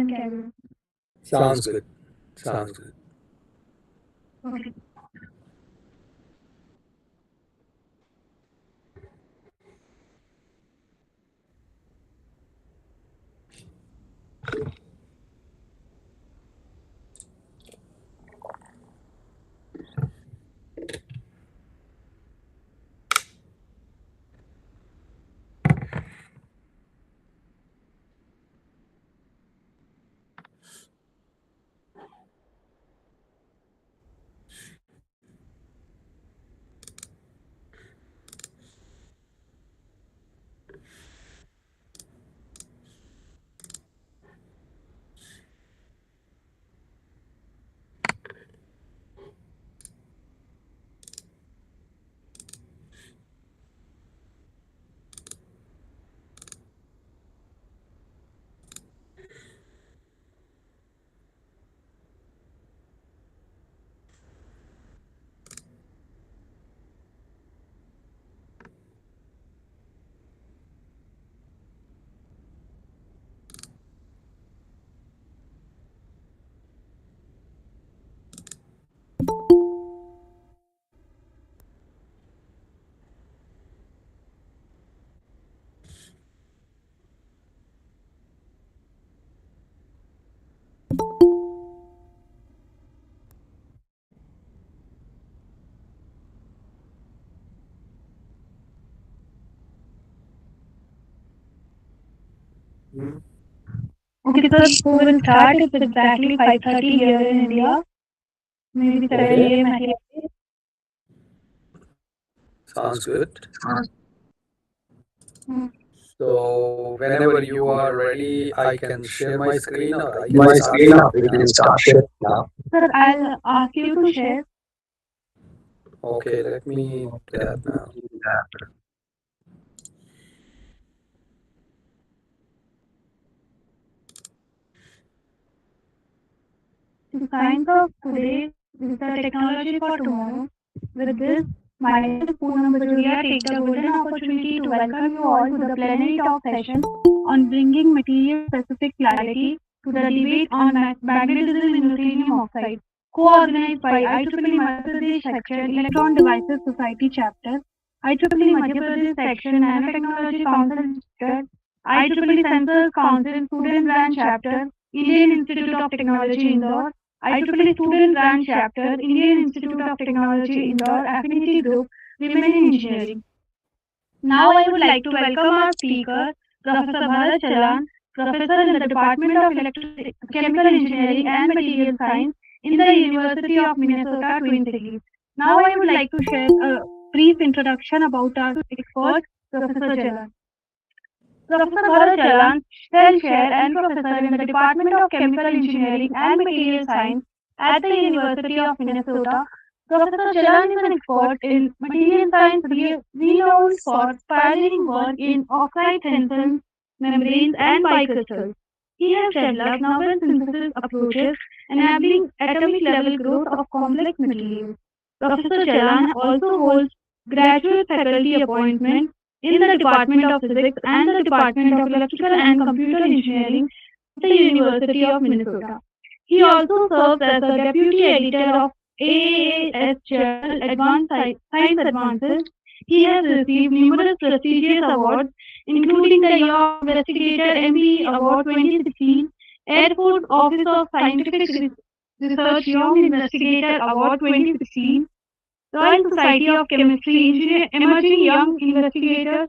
and carry on. Sounds good. Sounds good. Okay. Okay, so we will start. It's exactly 5:30 here in India. Maybe 7 Okay. a.m. at here. Sounds good. Hmm. So whenever you are ready, I can share my screen or I can My start screen up. sharing We now. can start sharing now. Sir, I'll ask you to share. Okay, let me do that now. The science of today is the technology for tomorrow. With this, myself, Poonam Bajoria, take the golden opportunity to welcome you all to the plenary talk session on bringing material-specific clarity to the debate on magnetism in uranium oxide, co-organized by IEEE Madhya Pradesh Section Electron Devices Society Chapter, IEEE Madhya Pradesh Section Nanotechnology Council Chapter, IEEE Sensors Council Student Branch Chapter, Indian Institute of Technology Indore, IEEE Student Branch Chapter, Indian Institute of Technology Indore Affinity Group, Women in Engineering. Now I would like to welcome our speaker, Professor Bharat Jalan, Professor in the Department of Chemical Engineering and Material Science in the University of Minnesota, Twin Cities. Now I would like to share a brief introduction about our expert, Professor Jalan. Professor Bharat Jalan, Shell Chair and Professor in the Department of Chemical Engineering and Material Science at the University of Minnesota. Professor Jalan is an expert in material science renowned for pioneering work in oxide tensons, membranes, and bicrystals. He has developed novel synthesis approaches enabling atomic level growth of complex materials. Professor Jalan also holds graduate faculty appointments in the Department of Physics and the Department of Electrical and Computer Engineering at the University of Minnesota. He also serves as the Deputy Editor of AAAS Journal Advanced Science Advances. He has received numerous prestigious awards, including the Young Investigator MBE Award 2016, Air Force Office of Scientific Research Young Investigator Award 2016, Royal Society of Chemistry Emerging Young Investigators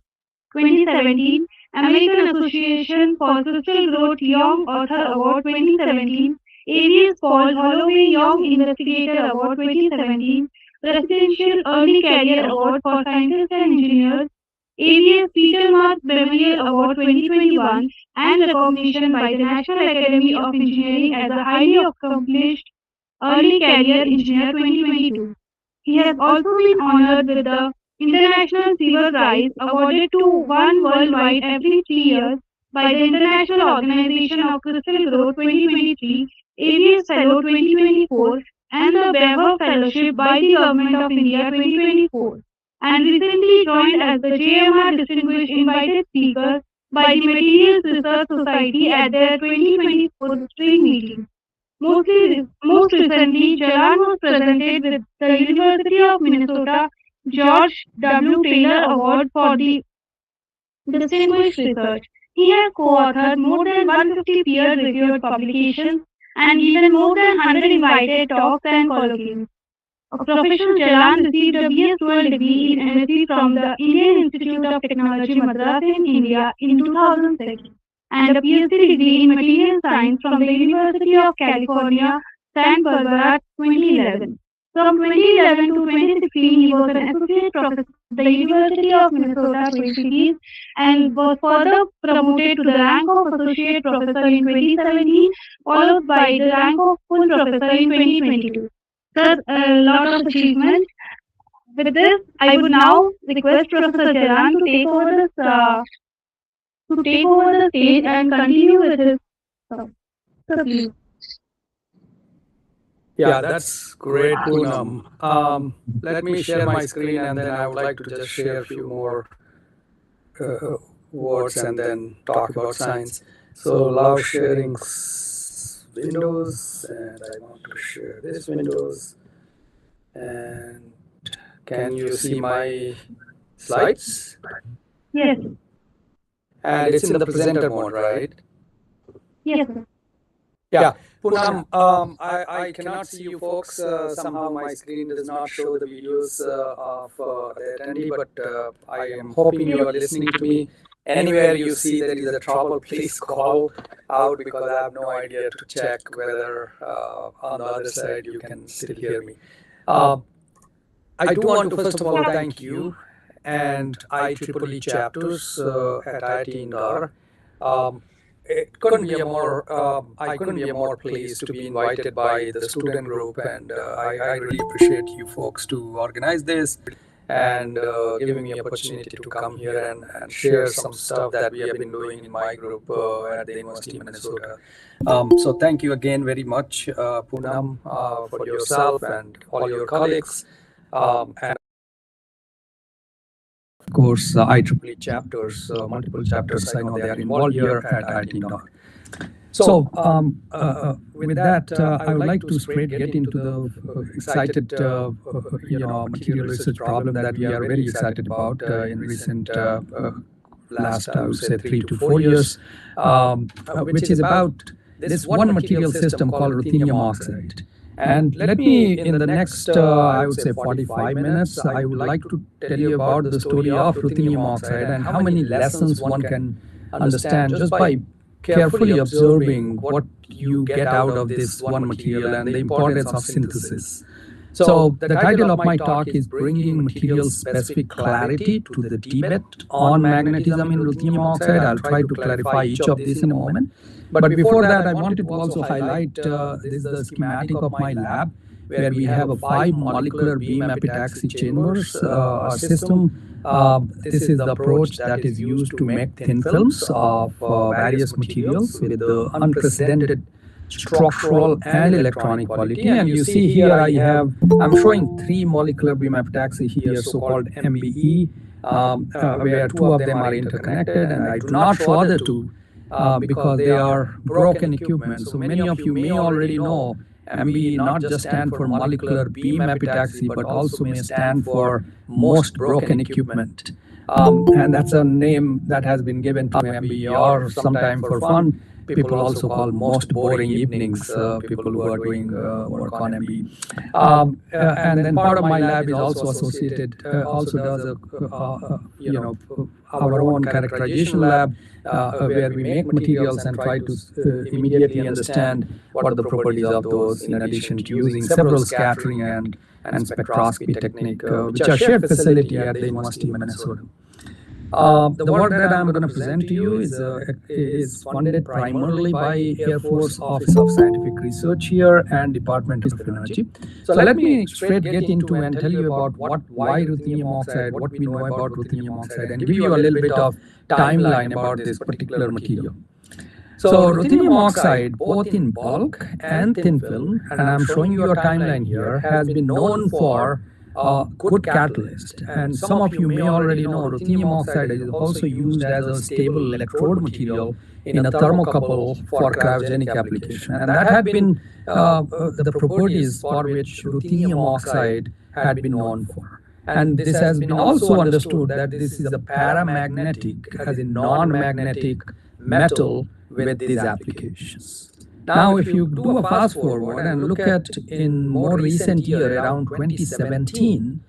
2017, American Association for Crystal Growth Young Author Award 2017, ABS Paul Holloway Young Investigator Award 2017, Presidential Early Career Award for Scientists and Engineers, ABS Peter Mark Memorial Award 2021, and recognition by the National Academy of Engineering as a highly accomplished early career engineer 2022. He has also been honored with the International Silver Prize awarded to one worldwide every 3 years by the International Organization of Crystal Growth 2023, ABS Fellow 2024, and the Weber Fellowship by the Government of India 2024, and recently joined as the JMR Distinguished Invited Speaker by the Materials Research Society at their 2024 spring meeting. Most recently, Jalan was presented with the University of Minnesota George W. Taylor Award for the distinguished research. He has co-authored more than 150 peer-reviewed publications and given more than 100 invited talks and colloquiums. Professor Jalan received a BS dual degree in MSc from the Indian Institute of Technology Madras in India in 2006 and a PhD degree in Material Science from the University of California, San Barbara 2011. From 2011 to 2016, he was an associate professor at the University of Minnesota Twin Cities and was further promoted to the rank of associate professor in 2017, followed by the rank of full professor in 2022. Sir, a lot of achievements. With this, I would now request Professor Jalan to take over the stage and continue with his talk. Sir, please. Yeah, that's great, Poonam. Let me share my screen and then I would like to just share a few more words and then talk about science. So allow sharing windows, and I want to share this windows. And can you see my slides? Yes. And it's in the presenter mode, right? Yes, sir. Yeah, Poonam, I cannot see you folks. Somehow my screen does not show the videos of the attendee, but I am hoping you are listening to me. Anywhere you see there is a trouble, please call out because I have no idea to check whether on the other side you can still hear me. I do want to first of all thank you and IEEE chapters at IIT Indore. It couldn't be a more, I couldn't be more pleased to be invited by the student group, and I really appreciate you folks to organize this and giving me opportunity to come here and share some stuff that we have been doing in my group at the University of Minnesota. So thank you again very much, Poonam, for yourself and all your colleagues. And of course, IEEE chapters, multiple chapters, I know they are involved here at IIT Indore. So with that, I would like to straight get into the excited, material research problem that we are very excited about in recent last, I would say, 3 to 4 years, which is about this one material system called ruthenium oxide. And let me, in the next, I would say 45 minutes, I would like to tell you about the story of ruthenium oxide and how many lessons one can understand just by carefully observing what you get out of this one material and the importance of synthesis. So the title of my talk is Bringing Material-Specific Clarity to the Debate on Magnetism in Ruthenium Oxide. I'll try to clarify each of these in a moment. But before that, I wanted to also highlight this is the schematic of my lab, where we have a 5 molecular beam epitaxy chambers system. This is the approach that is used to make thin films of various materials with the unprecedented structural and electronic quality. And you see here I'm showing 3 molecular beam epitaxy here, so-called MBE, where 2 of them are interconnected, and I do not show other 2 because they are broken equipment. So many of you may already know MBE not just stand for molecular beam epitaxy, but also may stand for most broken equipment. And that's a name that has been given to MBE, or sometime for fun, people also call most boring evenings, people who are doing work on MBE. And then part of my lab is also associated, also does our own characterization lab, where we make materials and try to immediately understand what are the properties of those, in addition to using several scattering and spectroscopy technique, which are shared facility at the University of Minnesota. The work that I'm going to present to you is funded primarily by Air Force Office of Scientific Research here and Department of Energy. So let me straight get into and tell you about why ruthenium oxide, what we know about ruthenium oxide, and give you a little bit of timeline about this particular material. So ruthenium oxide, both in bulk and thin film, and I'm showing you a timeline here, has been known for good catalyst. And some of you may already know ruthenium oxide is also used as a stable electrode material in a thermocouple for cryogenic application. And that had been the properties for which ruthenium oxide had been known for. And this has been also understood that this is a paramagnetic, as in non-magnetic metal with these applications. Now, if you do a fast forward and look at in more recent year, around 2017,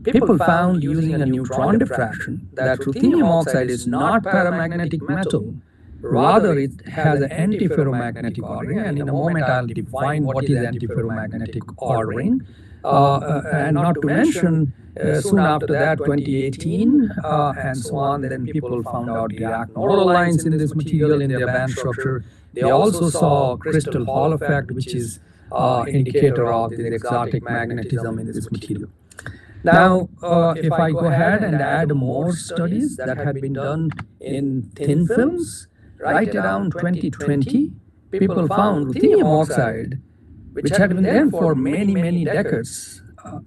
people found using a neutron diffraction that ruthenium oxide is not paramagnetic metal. Rather, it has an antiferromagnetic ordering, and in a moment I'll define what is antiferromagnetic ordering. And not to mention, soon after that, 2018 and so on, then people found out Dirac nodal lines in this material in their band structure. They also saw crystal Hall effect, which is indicator of the exotic magnetism in this material. Now, if I go ahead and add more studies that have been done in thin films, right around 2020, people found ruthenium oxide, which had been there for many, many decades.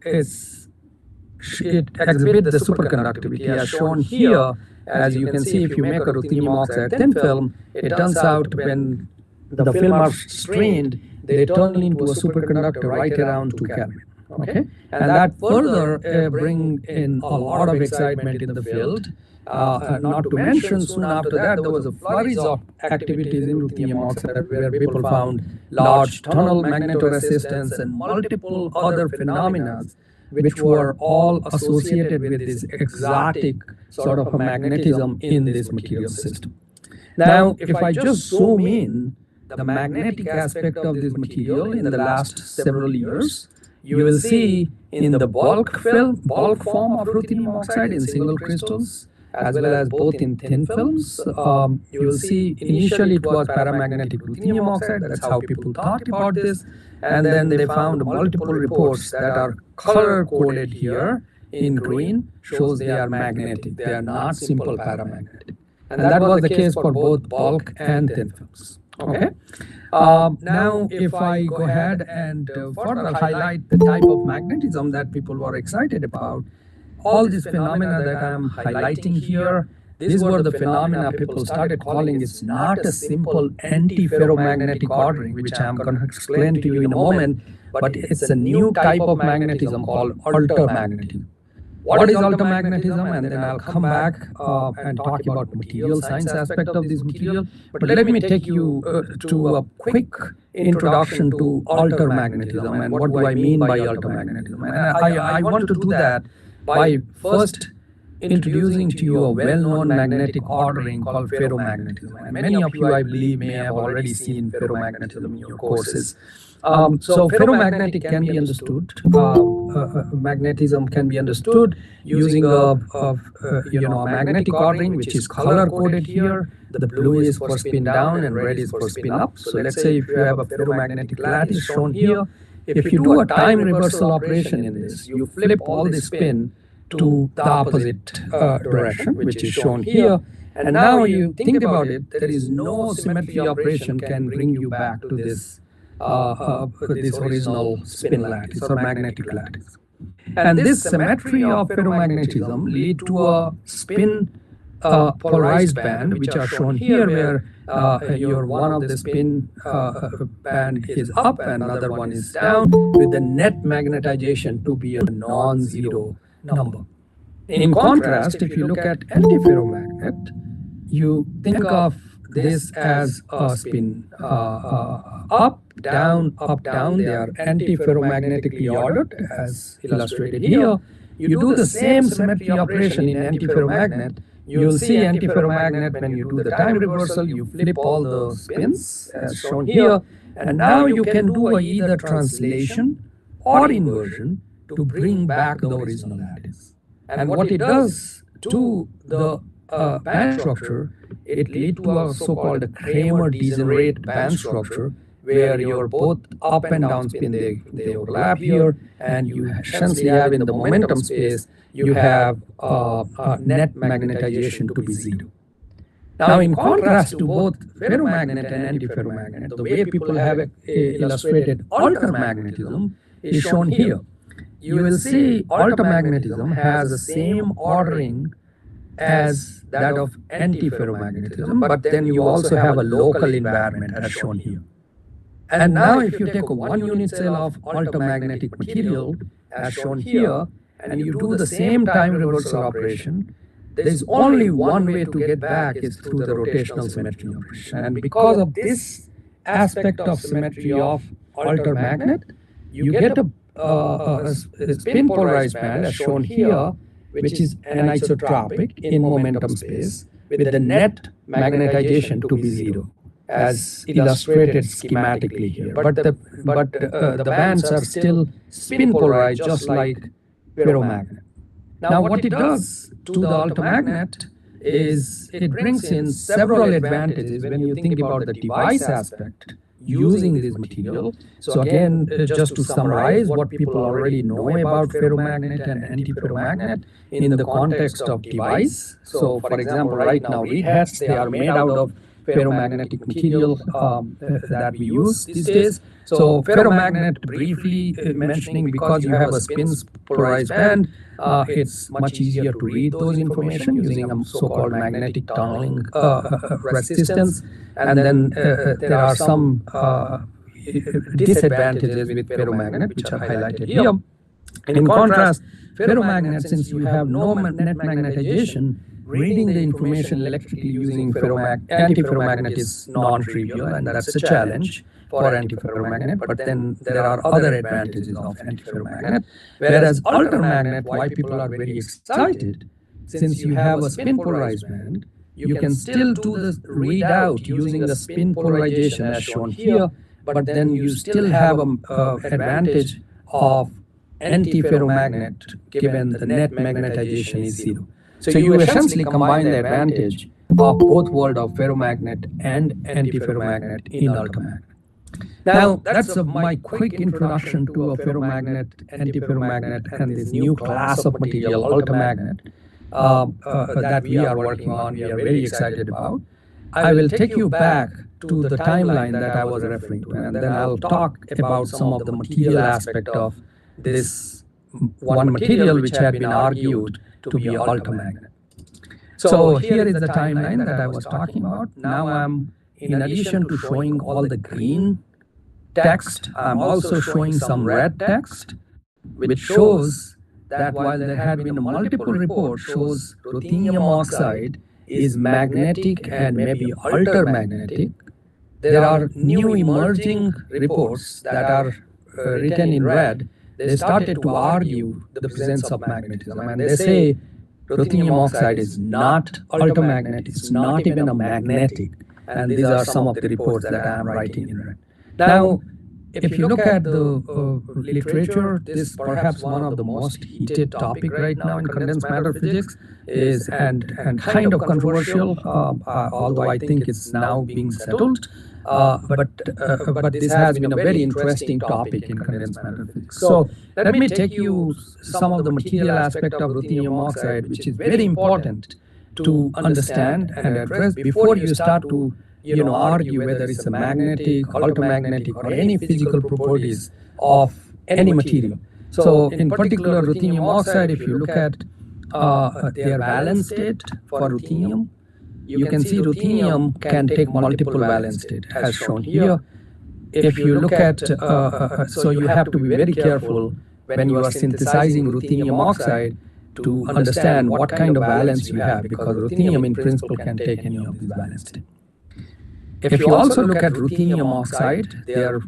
It exhibits the superconductivity as shown here. As you can see, if you make a ruthenium oxide thin film, it turns out when the film are strained, they turn into a superconductor right around 2 Kelvin. Okay, and that further bring in a lot of excitement in the field. Not to mention, soon after that, there was a flurry of activities in ruthenium oxide where people found large tunnel magnetoresistance and multiple other phenomena which were all associated with this exotic sort of a magnetism in this material system. Now, if I just zoom in the magnetic aspect of this material in the last several years, you will see in the bulk form of ruthenium oxide in single crystals, as well as both in thin films. You will see initially it was paramagnetic ruthenium oxide. That's how people thought about this. And then they found multiple reports that are color coded here in green, shows they are magnetic. They are not simple paramagnetic. And that was the case for both bulk and thin films. Okay. Now, if I go ahead and further highlight the type of magnetism that people were excited about, all these phenomena that I'm highlighting here, these were the phenomena people started calling it's not a simple antiferromagnetic ordering, which I'm going to explain to you in a moment, but it's a new type of magnetism called altermagnetism. What is altermagnetism? And then I'll come back and talk about the material science aspect of this material. But let me take you to a quick introduction to altermagnetism and what do I mean by altermagnetism. And I want to do that by first introducing to you a well-known magnetic ordering called ferromagnetism. And many of you, I believe, may have already seen ferromagnetism in your courses. So ferromagnetic can be understood. Magnetism can be understood using a magnetic ordering, which is color-coded here. The blue is for spin down and red is for spin up. So let's say if you have a ferromagnetic lattice shown here, if you do a time reversal operation in this, you flip all the spin to the opposite direction, which is shown here. And now you think about it, there is no symmetry operation can bring you back to this this original spin lattice or magnetic lattice. And this symmetry of ferromagnetism lead to a spin polarized band, which are shown here, where one of the spin band is up and another one is down, with the net magnetization to be a non-zero number. In contrast, if you look at antiferromagnet, you think of this as a spin up, down, they are antiferromagnetically ordered as illustrated here. You do the same symmetry operation in antiferromagnet. You'll see antiferromagnet when you do the time reversal, you flip all the spins as shown here, and now you can do either translation or inversion to bring back the original lattice. And what it does to the band structure, it leads to a so-called Kramer degenerate band structure, where your both up and down spin, they overlap here, and you essentially have in the momentum space, you have net magnetization to be zero. Now, in contrast to both ferromagnet and antiferromagnet, the way people have illustrated altermagnetism is shown here. you will see altermagnetism has the same ordering as that of antiferromagnetism, but then you also have a local environment as shown here. And now if you take a 1 unit cell of altermagnetic material as shown here, and you do the same time reversal operation, there is only one way to get back is through the rotational symmetry operation. And because of this aspect of symmetry of altermagnet, you get a spin polarized band as shown here, which is anisotropic in momentum space, with the net magnetization to be zero, as illustrated schematically here. But the bands are still spin polarized, just like ferromagnet. Now, what it does to the altermagnet is it brings in several advantages when you think about the device aspect using this material. So again, just to summarize what people already know about ferromagnet and antiferromagnet in the context of device. So for example, right now, reed hats, they are made out of ferromagnetic material that we use these days. So ferromagnet, briefly mentioning, because you have a spin polarized band, it's much easier to read those information using a so-called magnetic tunneling resistance. And then there are some disadvantages with ferromagnet, which are highlighted here. And in contrast, ferromagnet, since you have no net magnetization, reading the information electrically using antiferromagnet is non-trivial, and that's a challenge for antiferromagnet. But then there are other advantages of antiferromagnet. Whereas altermagnet, why people are very excited, since you have a spin polarized band, you can still do the readout using the spin polarization as shown here, but then you still have an advantage of antiferromagnet given the net magnetization is zero. So you essentially combine the advantage of both world of ferromagnet and antiferromagnet in altermagnet. Now, that's my quick introduction to a ferromagnet, antiferromagnet, and this new class of material, altermagnet, that we are working on, we are very excited about. I will take you back to the timeline that I was referring to, and then I'll talk about some of the material aspect of this one material which had been argued to be altermagnet. So here is the timeline that I was talking about. Now I'm, in addition to showing all the green text, I'm also showing some red text, which shows that while there had been multiple reports shows ruthenium oxide is magnetic and maybe altermagnetic, there are new emerging reports that are written in red. They started to argue the presence of magnetism, and they say ruthenium oxide is not altermagnet, it's not even a magnetic, and these are some of the reports that I am writing in red. Now, if you look at the literature, this is perhaps one of the most heated topic right now in condensed matter physics, is and kind of controversial, although I think it's now being settled. But this has been a very interesting topic in condensed matter physics. So let me take you some of the material aspect of ruthenium oxide, which is very important to understand and address before you start to argue whether it's a magnetic, altermagnetic, or any physical properties of any material. So in particular, ruthenium oxide, if you look at their valence state for ruthenium, you can see ruthenium can take multiple valence state as shown here. If you look at, so you have to be very careful when you are synthesizing ruthenium oxide to understand what kind of valence you have, because ruthenium in principle can take any of these valence states. If you also look at ruthenium oxide, their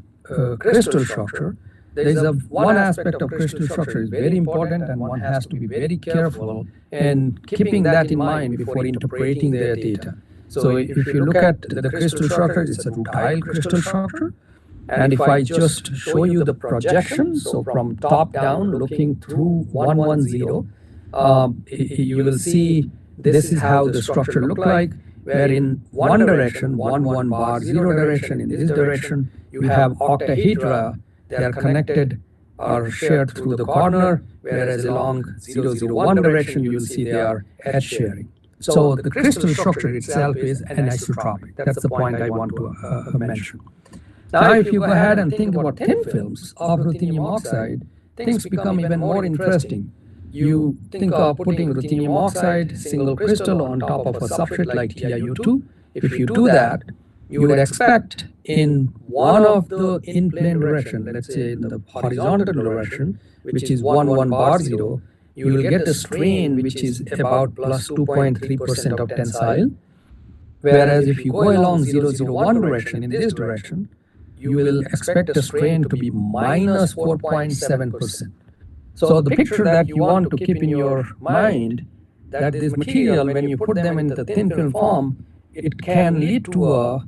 crystal structure, there is one aspect of crystal structure is very important, and one has to be very careful in keeping that in mind before interpreting their data. So if you look at the crystal structure, it's a rutile crystal structure. And if I just show you the projection, so from top down looking through 110, you will see this is how the structure look like, where in one direction, 11 bar 0 direction, in this direction, you have octahedra. They are connected or shared through the corner, whereas along 001 direction, you will see they are edge sharing. So the crystal structure itself is anisotropic. That's the point I want to mention. Now, if you go ahead and think about thin films of ruthenium oxide, things become even more interesting. You think of putting ruthenium oxide, single crystal, on top of a substrate like TiU2. If you do that, you would expect in one of the in-plane direction, let's say in the horizontal direction, which is 1, 1 bar 0, you will get a strain which is about plus 2.3% of tensile. Whereas if you go along 0, 0, 1 direction, in this direction, you will expect a strain to be minus 4.7%. So the picture that you want to keep in your mind, that this material, when you put them in the thin film form, it can lead to a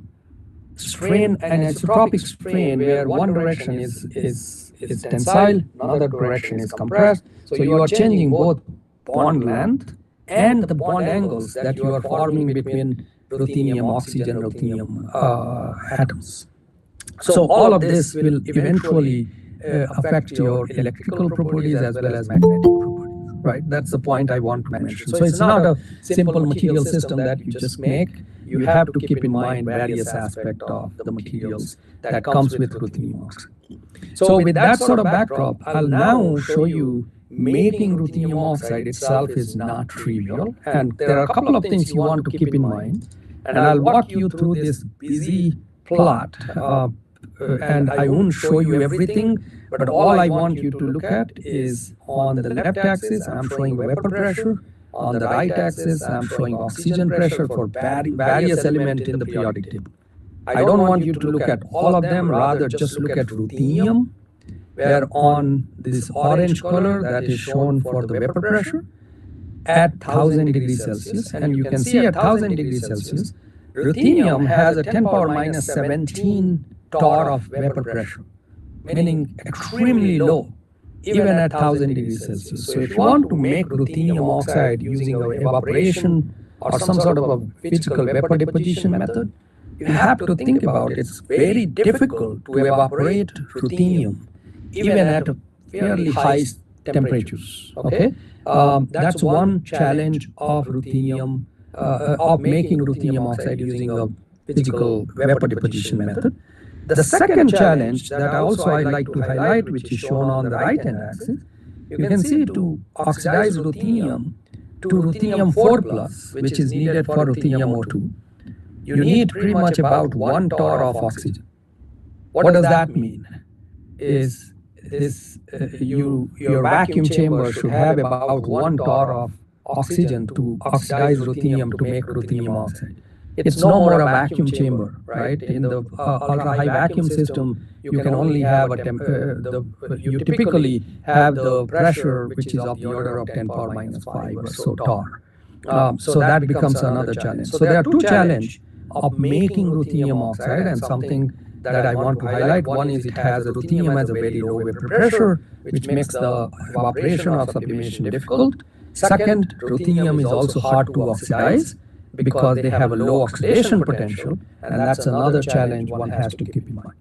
strain, an isotropic strain, where one direction is tensile, another direction is compressed. So you are changing both bond length and the bond angles that you are forming between ruthenium, oxygen, ruthenium atoms. So all of this will eventually affect your electrical properties as well as magnetic properties, right? That's the point I want to mention. So it's not a simple material system that you just make. You have to keep in mind various aspects of the materials that comes with ruthenium oxide. So with that sort of backdrop, I'll now show you making ruthenium oxide itself is not trivial. And there are a couple of things you want to keep in mind. And I'll walk you through this busy plot. And I won't show you everything, but all I want you to look at is on the left axis, I'm showing vapor pressure. On the right axis, I'm showing oxygen pressure for various elements in the periodic table. I don't want you to look at all of them, rather just look at ruthenium, where on this orange color that is shown for the vapor pressure at 1000 degrees Celsius. And you can see at 1000 degrees Celsius, ruthenium has a 10 power minus 17 torr of vapor pressure, meaning extremely low, even at 1000 degrees Celsius. So if you want to make ruthenium oxide using evaporation or some sort of a physical vapor deposition method, you have to think about it. It's very difficult to evaporate ruthenium, even at fairly high temperatures. Okay, that's one challenge of ruthenium, of making ruthenium oxide using a physical vapor deposition method. The second challenge that also I like to highlight, which is shown on the right-hand axis, you can see to oxidize ruthenium to ruthenium 4+, which is needed for ruthenium O2, you need pretty much about 1 torr of oxygen. What does that mean? Is this your vacuum chamber should have about 1 torr of oxygen to oxidize ruthenium to make ruthenium oxide. It's no more a vacuum chamber, right? In the ultra-high vacuum system, you can only have you typically have the pressure which is of the order of 10 power minus 5 or so torr. So that becomes another challenge. So there are two challenges of making ruthenium oxide, and something that I want to highlight. One is it has a ruthenium has a very low vapor pressure, which makes the evaporation or sublimation difficult. Second, ruthenium is also hard to oxidize because they have a low oxidation potential, and that's another challenge one has to keep in mind.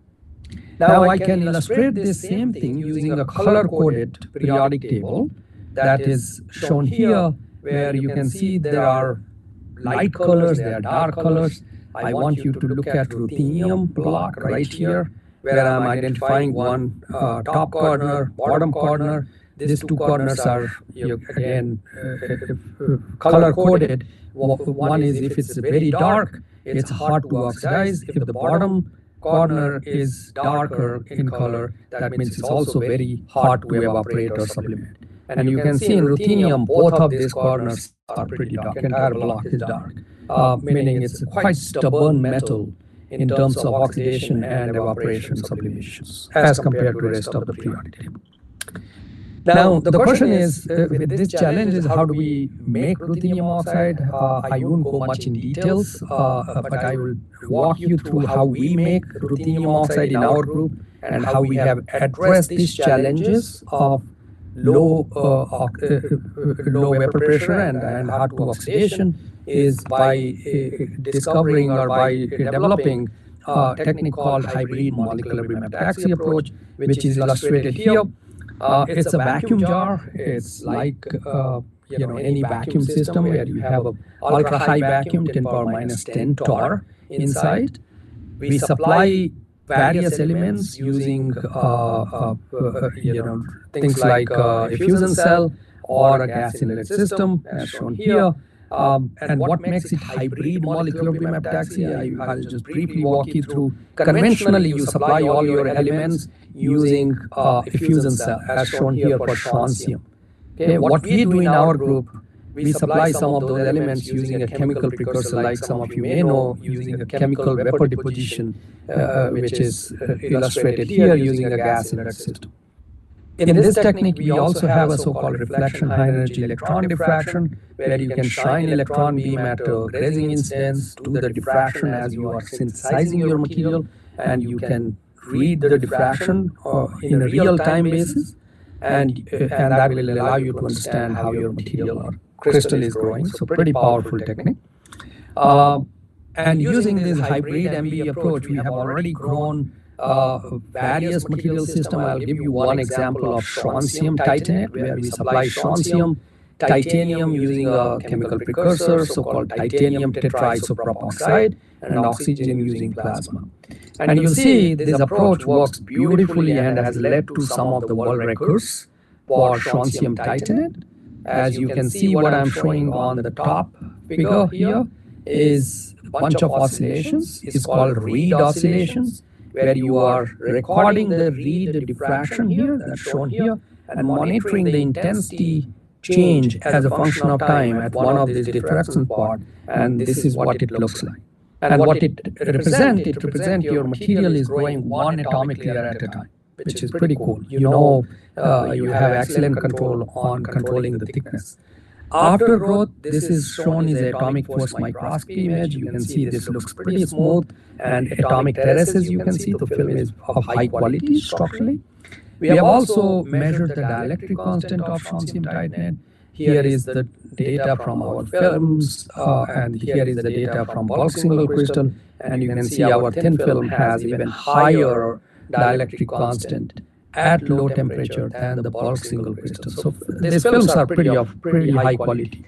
Now I can illustrate this same thing using a color-coded periodic table that is shown here, where you can see there are light colors, there are dark colors. I want you to look at ruthenium block right here, where I'm identifying one top corner, bottom corner. These two corners are again color-coded. One is if it's very dark, it's hard to oxidize. If the bottom corner is darker in color, that means it's also very hard to evaporate or sublimate. And you can see in ruthenium, both of these corners are pretty dark. Entire block is dark, meaning it's quite stubborn metal in terms of oxidation and evaporation sublimations as compared to the rest of the periodic table. Now, the question is, with this challenge is how do we make ruthenium oxide? I won't go much in details, but I will walk you through how we make ruthenium oxide in our group and how we have addressed these challenges of low vapor pressure and hard to oxidation is by discovering or by developing a technique called hybrid molecular metaxy approach, which is illustrated here. It's a vacuum jar. It's like any vacuum system where you have a ultra high vacuum, 10 power minus 10 torr inside. We supply various elements using things like a fusion cell or a gas inlet system, as shown here. And what makes it hybrid molecular beam epitaxy, I'll just briefly walk you through. Conventionally, you supply all your elements using a fusion cell, as shown here for strontium. Okay, what we do in our group, we supply some of those elements using a chemical precursor, like some of you may know, using a chemical vapor deposition, which is illustrated here using a gas inlet system. In this technique, we also have a so-called reflection high energy electron diffraction, where you can shine electron beam at a grazing incidence, do the diffraction as you are synthesizing your material, and you can read the diffraction in a real-time basis, and that will allow you to understand how your material or crystal is growing. So pretty powerful technique. And using this hybrid MBE approach, we have already grown various material system. I'll give you one example of strontium titanate, where we supply strontium, titanium using a chemical precursor, so-called titanium tetraisoprop oxide, and oxygen using plasma. And you see this approach works beautifully and has led to some of the world records for strontium titanate. As you can see, what I'm showing on the top figure here is a bunch of oscillations. It's called read oscillations, where you are recording the read diffraction here, that's shown here, and monitoring the intensity change as a function of time at one of these diffraction pods, and this is what it looks like. And what it represents your material is growing one atomic layer at a time, which is pretty cool. You have excellent control on controlling the thickness. After growth, this is shown as the atomic force microscopy image. You can see this looks pretty smooth, and atomic terraces, you can see the film is of high quality structurally. We have also measured the dielectric constant of strontium titanate. Here is the data from our films, and here is the data from bulk single crystal, and you can see our thin film has even higher dielectric constant at low temperature than the bulk single crystal. So these films are pretty high quality.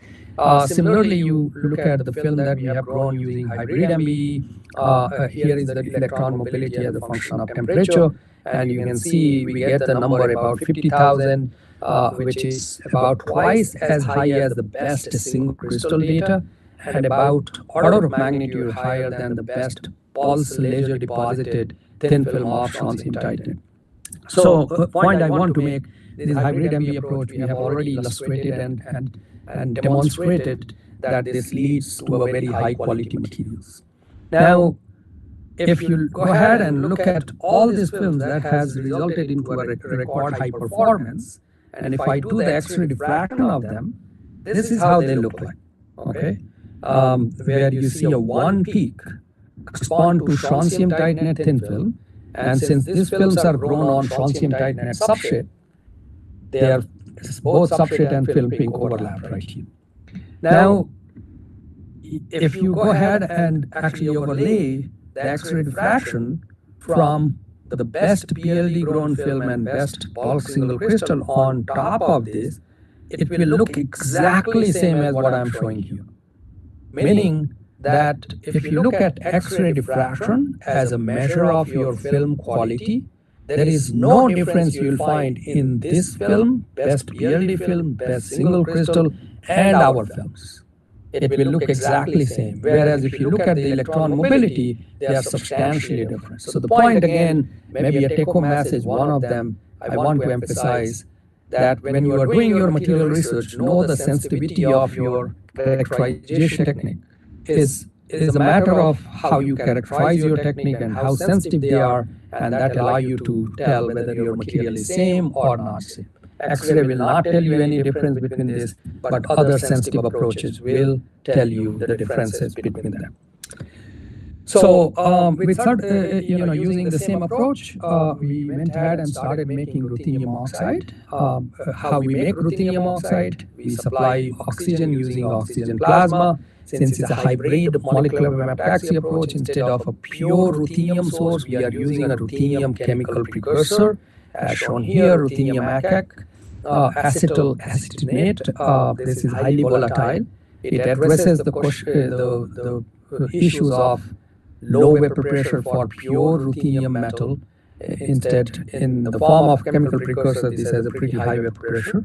Similarly, you look at the film that we have grown using hybrid MBE. Here is the electron mobility as a function of temperature, and you can see we get the number about 50,000, which is about twice as high as the best single crystal data, and about order of magnitude higher than the best pulse laser deposited thin film of strontium titanate. So the point I want to make, this hybrid MBE approach, we have already illustrated and demonstrated that this leads to a very high quality materials. Now, if you go ahead and look at all these films, that has resulted into a record high performance, and if I do the X-ray diffraction of them, this is how they look like, okay? Where you see a one peak correspond to strontium titanate thin film, and since these films are grown on strontium titanate substrate, they are both substrate and film being overlapped right here. Now, if you go ahead and actually overlay the X-ray diffraction from the best PLD grown film and best bulk single crystal on top of this, it will look exactly same as what I'm showing here. Meaning that if you look at X-ray diffraction as a measure of your film quality, there is no difference you'll find in this film, best PLD film, best single crystal, and our films. It will look exactly same. Whereas if you look at the electron mobility, they are substantially different. So the point again, maybe a take-home message, one of them, I want to emphasize that when you are doing your material research, know the sensitivity of your characterization technique is a matter of how you characterize your technique and how sensitive they are, and that allow you to tell whether your material is same or not same. X-ray will not tell you any difference between this, but other sensitive approaches will tell you the differences between them. So we started, using the same approach. We went ahead and started making ruthenium oxide. How we make ruthenium oxide? We supply oxygen using oxygen plasma. Since it's a hybrid molecular epitaxy approach, instead of a pure ruthenium source, we are using a ruthenium chemical precursor, as shown here, ruthenium macaque, acetyl acetonate. This is highly volatile. It addresses the issues of low vapor pressure for pure ruthenium metal. Instead, in the form of chemical precursor, this has a pretty high vapor pressure.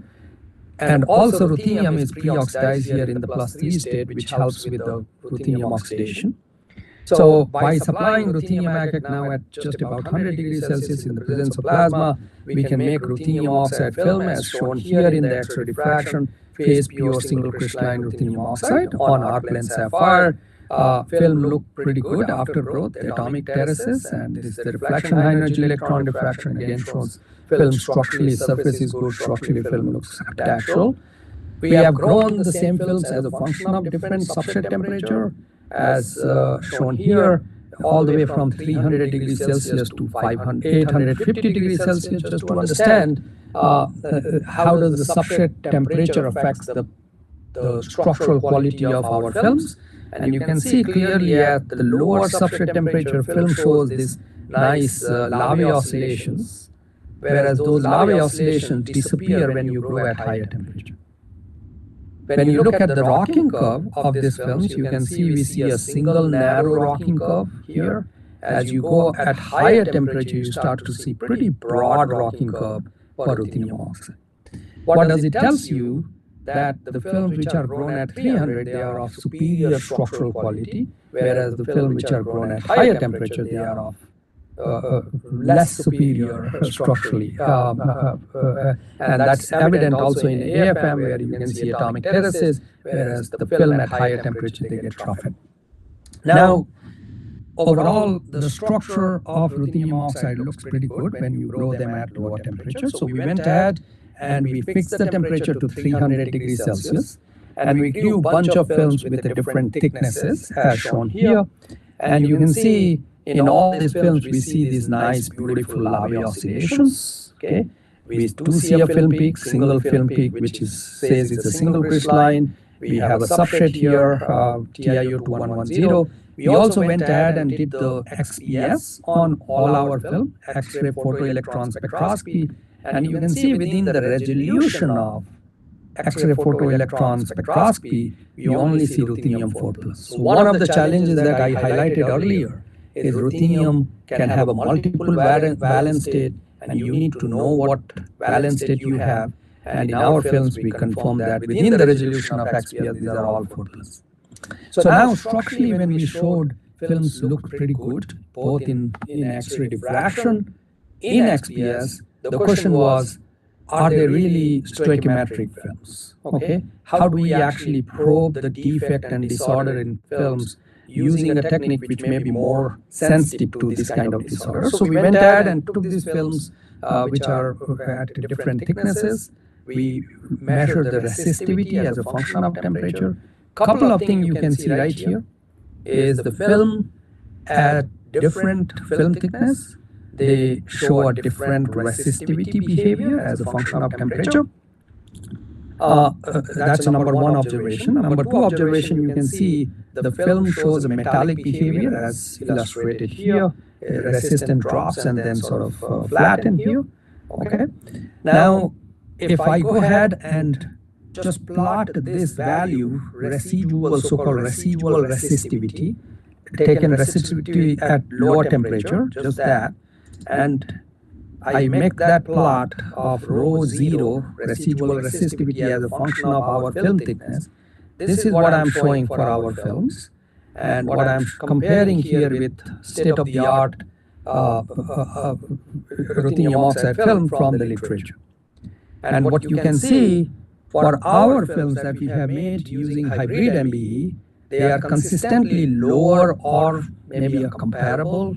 And also ruthenium is pre-oxidized here in the +3 state, which helps with the ruthenium oxidation. So by supplying ruthenium agate now at just about 100 degrees Celsius in the presence of plasma, we can make ruthenium oxide film as shown here in the X-ray diffraction, phase pure single crystalline ruthenium oxide on arc length sapphire. Film look pretty good after growth, atomic terraces, and this is the reflection high energy electron diffraction again shows film structurally, surface is good, structurally film looks tactual. We have grown the same films as a function of different substrate temperature as shown here, all the way from 300 degrees Celsius to 850 degrees Celsius, just to understand how does the substrate temperature affects the structural quality of our films. And you can see clearly at the lower substrate temperature, film shows these nice Laue oscillations, whereas those Laue oscillations disappear when you grow at higher temperature. When you look at the rocking curve of these films, you can see we see a single narrow rocking curve here. As you go at higher temperature, you start to see pretty broad rocking curve for ruthenium oxide. What does it tell you? That the films which are grown at 300, they are of superior structural quality, whereas the films which are grown at higher temperature, they are of less superior structurally. And that's evident also in AFM, where you can see atomic terraces, whereas the film at higher temperature, they get roughened. Now, overall, the structure of ruthenium oxide looks pretty good when you grow them at lower temperature. So we went ahead and we fixed the temperature to 300 degrees Celsius, and we grew a bunch of films with the different thicknesses as shown here. And you can see in all these films, we see these nice, beautiful Laue oscillations. Okay, we do see a film peak, single film peak, which says it's a single crystalline. We have a substrate here, TiO2110. We also went ahead and did the XPS on all our film, X-ray photoelectron spectroscopy. And you can see within the resolution of X-ray photoelectron spectroscopy, we only see ruthenium 4+. So one of the challenges that I highlighted earlier is ruthenium can have a multiple valence state, and you need to know what valence state you have. And in our films, we confirm that within the resolution of XPS, these are all 4+. So now structurally, when we showed films looked pretty good, both in X-ray diffraction, in XPS, the question was, are they really stoichiometric films? Okay, how do we actually probe the defect and disorder in films using a technique which may be more sensitive to this kind of disorder? So we went ahead and took these films which are at different thicknesses. We measured the resistivity as a function of temperature. Couple of things you can see right here is the film at different film thickness. They show a different resistivity behavior as a function of temperature. That's a number one observation. Number two observation, you can see the film shows a metallic behavior as illustrated here. Resistant drops and then sort of flatten here. Okay. Now, if I go ahead and just plot this value, residual, so-called residual resistivity, taken resistivity at lower temperature, just that, and I make that plot of rho 0 residual resistivity as a function of our film thickness. This is what I'm showing for our films, and what I'm comparing here with state-of-the-art ruthenium oxide film from the literature. And what you can see for our films that we have made using hybrid MBE, they are consistently lower or maybe a comparable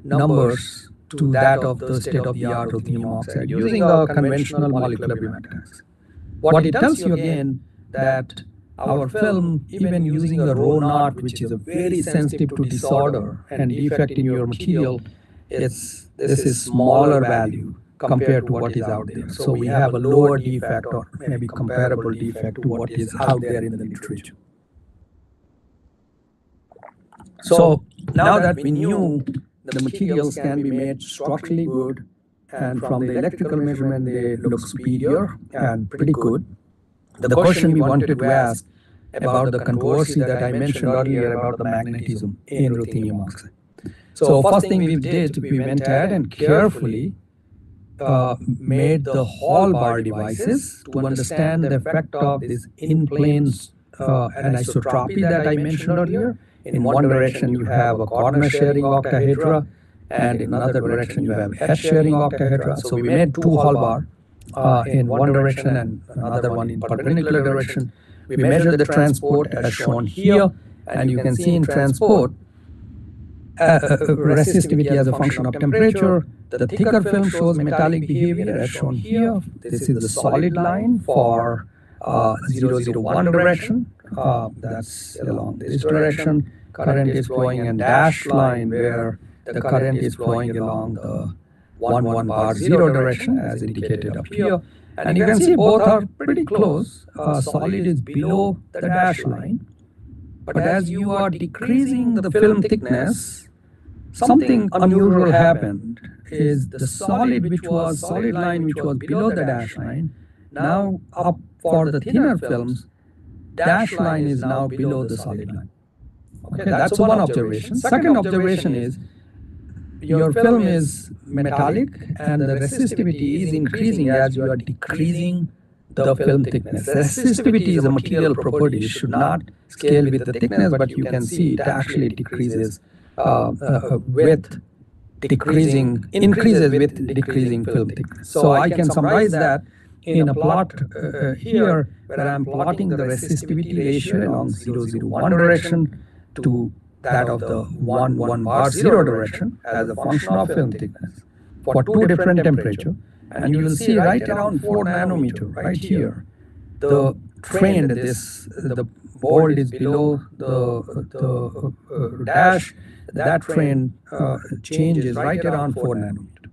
numbers to that of the state-of-the-art ruthenium oxide using a conventional molecular biomechanics. What it tells you again that our film, even using a rho naught, which is a very sensitive to disorder and defect in your material, this is smaller value compared to what is out there. So we have a lower defect or maybe comparable defect to what is out there in the literature. So now that we knew the materials can be made structurally good, and from the electrical measurement they look superior and pretty good, the question we wanted to ask about the controversy that I mentioned earlier about the magnetism in ruthenium oxide. So first thing we did, we went ahead and carefully made the Hall bar devices to understand the effect of this in-plane anisotropy that I mentioned earlier. In one direction you have a corner sharing octahedra, and in another direction you have edge sharing octahedra. So we made two Hall bar in one direction and another one in perpendicular direction. We measured the transport as shown here, and you can see in transport resistivity as a function of temperature. The thicker film shows metallic behavior as shown here. This is the solid line for 001 direction. That's along this direction. Current is flowing, and dashed line where the current is flowing along the 11 bar 0 direction as indicated up here. And you can see both are pretty close. Solid is below the dashed line. But as you are decreasing the film thickness, something unusual happened. Is the solid line which was below the dash line, now up for the thinner films, dash line is now below the solid line. Okay, that's one observation. Second observation is your film is metallic and the resistivity is increasing as you are decreasing the film thickness. Resistivity is a material property. It should not scale with the thickness, but you can see it actually decreases increases with decreasing film thickness. So I can summarize that in a plot here where I'm plotting the resistivity ratio along 001 direction to that of the 11 bar 0 direction as a function of film thickness for two different temperatures. And you will see right around 4 nanometer right here, the trend, the bold is below the dash, that trend changes right around 4 nanometer.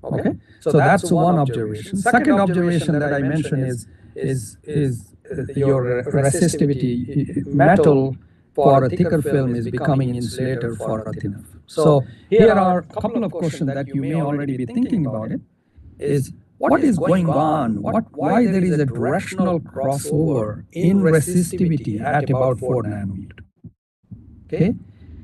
Okay, so that's one observation. Second observation that I mentioned is your resistivity. Metal for a thicker film is becoming insulator for a thinner film. So here are a couple of questions that you may already be thinking about it. Is what is going on? Why there is a directional crossover in resistivity at about 4 nanometer? Okay.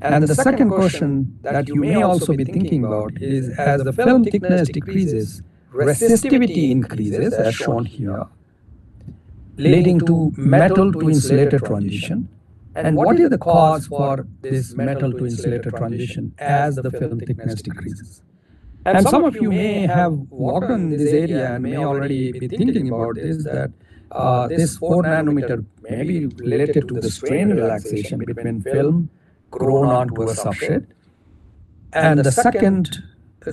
And the second question that you may also be thinking about is as the film thickness decreases, resistivity increases as shown here, leading to metal to insulator transition. And what is the cause for this metal to insulator transition as the film thickness decreases? And some of you may have walked on this area and may already be thinking about this, that this 4 nanometer may be related to the strain relaxation between film grown onto a substrate. And the second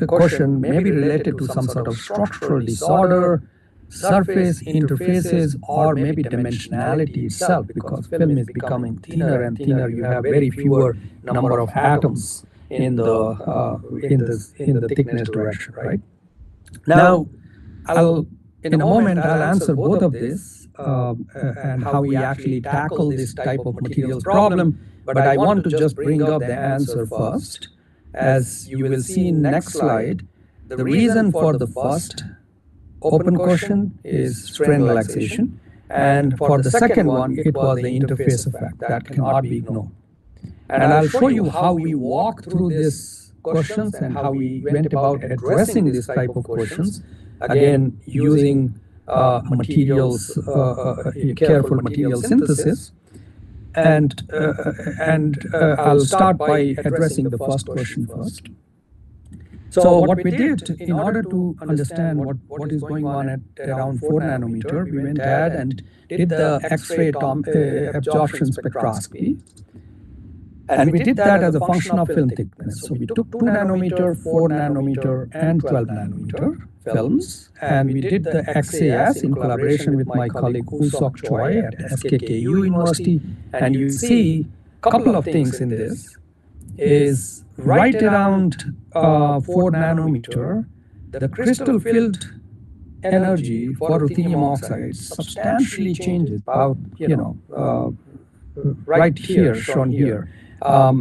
question may be related to some sort of structural disorder, surface interfaces, or maybe dimensionality itself, because film is becoming thinner and thinner. You have very fewer number of atoms in the thickness direction, right? Now, in a moment I'll answer both of this and how we actually tackle this type of materials problem. But I want to just bring up the answer first. As you will see in next slide, the reason for the first open question is strain relaxation, and for the second one, it was the interface effect that cannot be ignored. And I'll show you how we walked through these questions and how we went about addressing this type of questions, again using materials, careful material synthesis. And I'll start by addressing the first question first. So what we did in order to understand what is going on at around 4 nanometer, we went ahead and did the X-ray absorption spectroscopy. And we did that as a function of film thickness. So we took 2 nanometer, 4 nanometer, and 12 nanometer films, and we did the XAS in collaboration with my colleague Woo-Sok Choi at SKKU University. And you see a couple of things in this. Is right around 4 nanometer, the crystal field energy for ruthenium oxide substantially changes. About right here, shown here.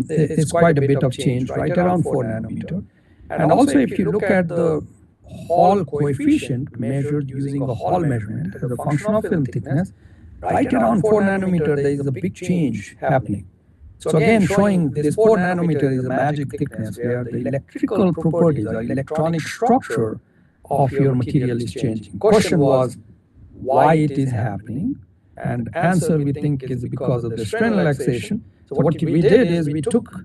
It's quite a bit of change right around 4 nanometer. And also if you look at the Hall coefficient measured using a Hall measurement as a function of film thickness, right around 4 nanometer, there is a big change happening. So again, showing this 4 nanometer is a magic thickness where the electrical properties or electronic structure of your material is changing. Question was why it is happening, and answer we think is because of the strain relaxation. So what we did is we took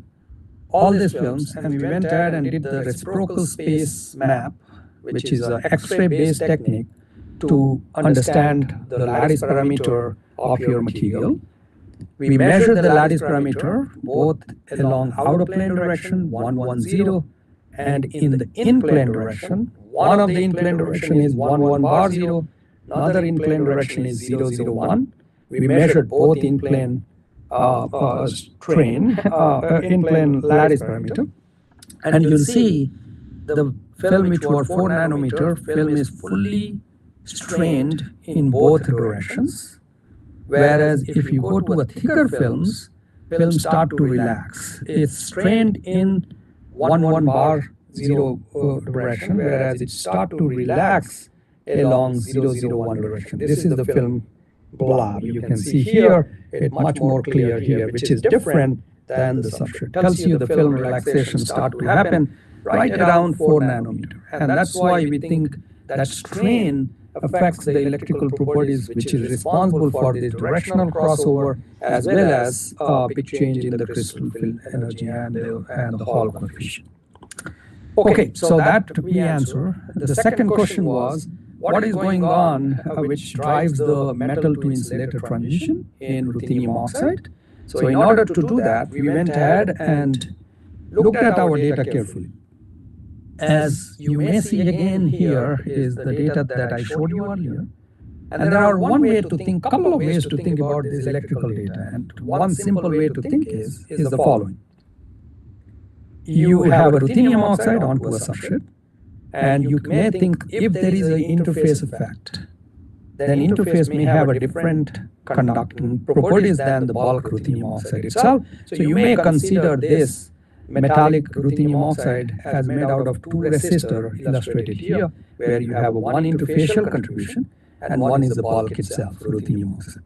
all these films and we went ahead and did the reciprocal space map, which is an X-ray based technique to understand the lattice parameter of your material. We measured the lattice parameter both along outer plane direction 110 and in the in-plane direction. One of the in-plane direction is 11 bar 0, another in-plane direction is 001. We measured both in-plane strain, in-plane lattice parameter, and you'll see the film which was 4 nanometer film is fully strained in both directions. Whereas if you go to a thicker films start to relax. It's strained in 11 bar 0 direction, whereas it start to relax along 001 direction. This is the film blob. You can see here, it's much more clear here, which is different than the substrate. Tells you the film relaxation start to happen right around 4 nanometer. And that's why we think that strain affects the electrical properties which is responsible for the directional crossover as well as big change in the crystal field energy and the Hall coefficient. Okay, so that we answer. The second question was, what is going on which drives the metal to insulator transition in ruthenium oxide? So in order to do that, we went ahead and looked at our data carefully. As you may see again here is the data that I showed you earlier. And there are couple of ways to think about this electrical data. And one simple way to think is the following. You have a ruthenium oxide onto a substrate, and you may think if there is an interface effect, then interface may have a different conducting properties than the bulk ruthenium oxide itself. So you may consider this metallic ruthenium oxide as made out of two resistors illustrated here, where you have one interfacial contribution and one is the bulk itself, ruthenium oxide.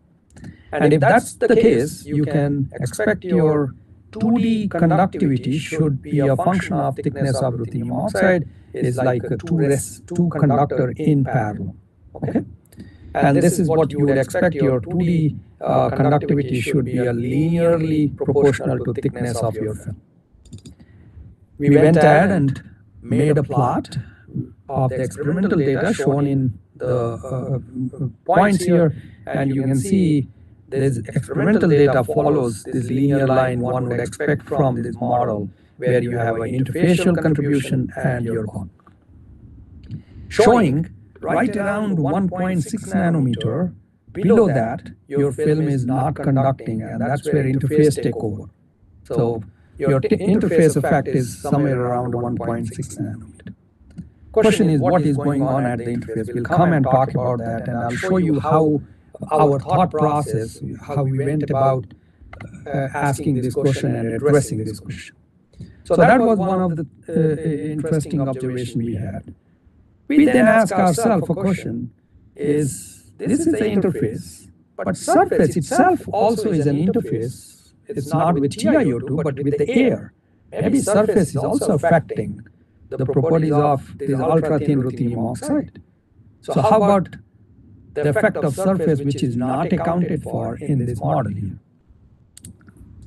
And if that's the case, you can expect your 2D conductivity should be a function of thickness of ruthenium oxide is like a two conductor in parallel. Okay? And this is what you would expect your 2D conductivity should be linearly proportional to thickness of your film. We went ahead and made a plot of the experimental data shown in the points here, and you can see this experimental data follows this linear line one would expect from this model where you have an interfacial contribution and your bulk. Showing right around 1.6 nanometer, below that your film is not conducting, and that's where interface take over. So your interface effect is somewhere around 1.6 nanometer. Question is what is going on at the interface. We'll come and talk about that, and I'll show you how our thought process, how we went about asking this question and addressing this question. So that was one of the interesting observations we had. We then ask ourselves a question, this is the interface, but surface itself also is an interface. It's not with TiO2, but with the air. Maybe surface is also affecting the properties of this ultra-thin ruthenium oxide. So how about the effect of surface which is not accounted for in this model here?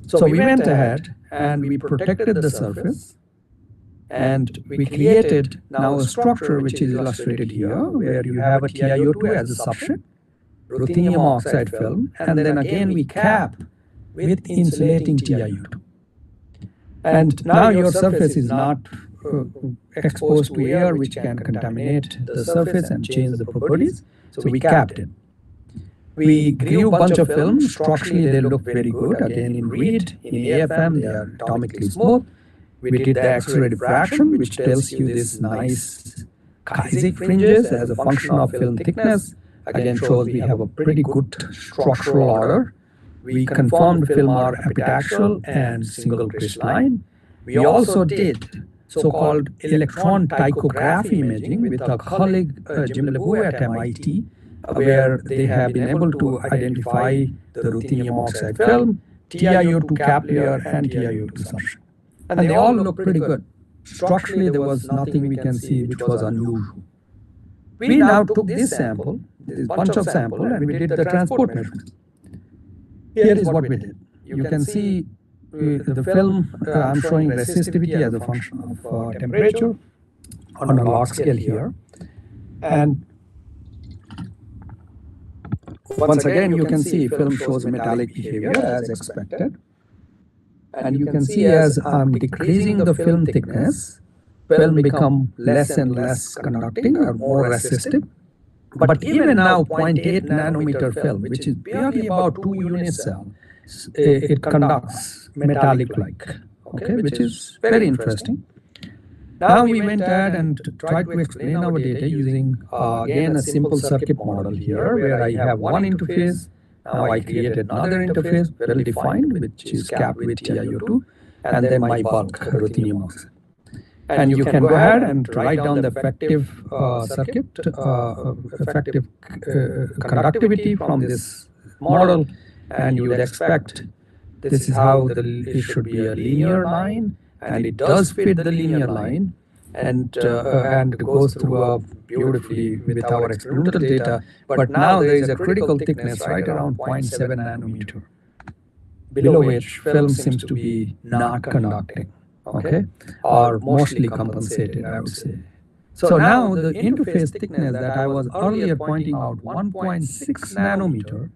So we went ahead and we protected the surface, and we created now a structure which is illustrated here, where you have a TiO2 as a substrate, ruthenium oxide film, and then again we cap with insulating TiO2. And now your surface is not exposed to air which can contaminate the surface and change the properties. So we capped it. We grew a bunch of films. Structurally, they look very good. Again, in read, in AFM, they are atomically smooth. We did the X-ray diffraction, which tells you this nice Kaisic fringes as a function of film thickness. Again, shows we have a pretty good structural order. We confirmed film are epitaxial and single crystalline. We also did so-called electron tychography imaging with our colleague Jim LeBeau at MIT. where they have been able to identify the ruthenium oxide film, TiO2 cap layer, and TiO2 substrate. And they all look pretty good. Structurally, there was nothing we can see which was unusual. We now took this sample, this bunch of sample, and we did the transport measurement. Here is what we did. You can see the film, I'm showing resistivity as a function of temperature on a log scale here. And once again, you can see film shows metallic behavior as expected. And you can see as I'm decreasing the film thickness, film become less and less conducting or more resistive. But even now, 0.8 nanometer film, which is barely about 2 unit cell, it conducts metallic-like, okay, which is very interesting. Now we went ahead and tried to explain our data using, again, a simple circuit model here, where I have one interface. Now I created another interface, well defined, which is capped with TiO2, and then my bulk, ruthenium oxide. And you can go ahead and write down the effective circuit, effective conductivity from this model, and you would expect this is how it should be a linear line, and it does fit the linear line, and goes through beautifully with our experimental data. But now there is a critical thickness right around 0.7 nanometer, below which film seems to be not conducting, okay, or mostly compensated, I would say. So now the interface thickness that I was earlier pointing out, 1.6 nanometer,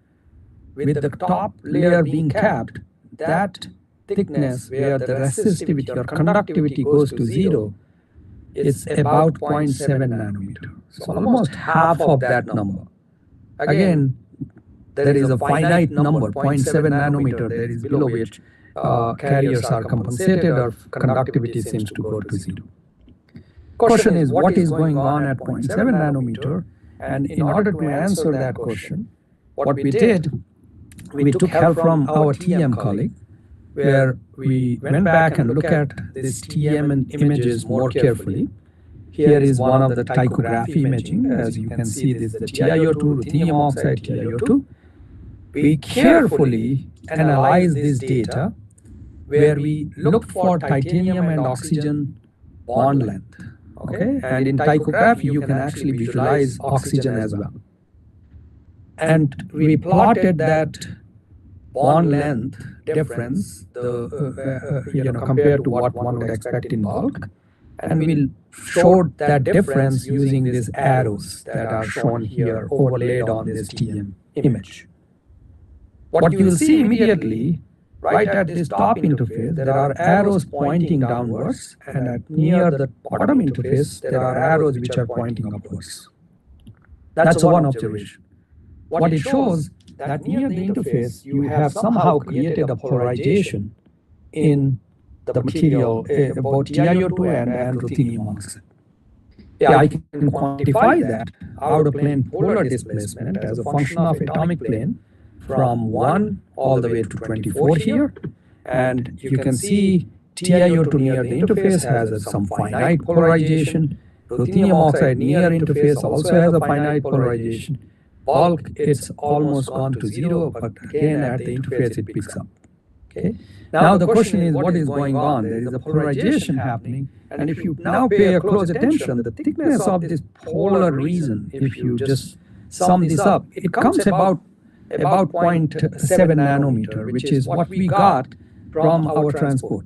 with the top layer being capped, that thickness where the resistivity or conductivity goes to zero is about 0.7 nanometer. So almost half of that number. Again, there is a finite number, 0.7 nanometer, there is below which carriers are compensated or conductivity seems to go to zero. Question is, what is going on at 0.7 nanometer? And in order to answer that question, what we did, we took help from our TM colleague, where we went back and looked at this TM images more carefully. Here is one of the tychography imaging. As you can see, this is the TiO2, ruthenium oxide TiO2. We carefully analyze this data, where we look for titanium and oxygen bond length. Okay, and in tychography, you can actually visualize oxygen as well. And we plotted that bond length difference, compared to what one would expect in bulk, and we showed that difference using these arrows that are shown here overlaid on this TM image. What you will see immediately, right at this top interface, there are arrows pointing downwards, and at near the bottom interface, there are arrows which are pointing upwards. That's one observation. What it shows that near the interface, you have somehow created a polarization in the material, both TiO2 and ruthenium oxide. Yeah, I can quantify that out of plane polar displacement as a function of atomic plane from 1 all the way to 24 here. And you can see TiO2 near the interface has some finite polarization. Ruthenium oxide near interface also has a finite polarization. Bulk, it's almost gone to zero, but again at the interface it picks up. Okay. Now the question is, what is going on? There is a polarization happening, and if you now pay a close attention, the thickness of this polar region, if you just sum this up, it comes about 0.7 nanometer, which is what we got from our transport.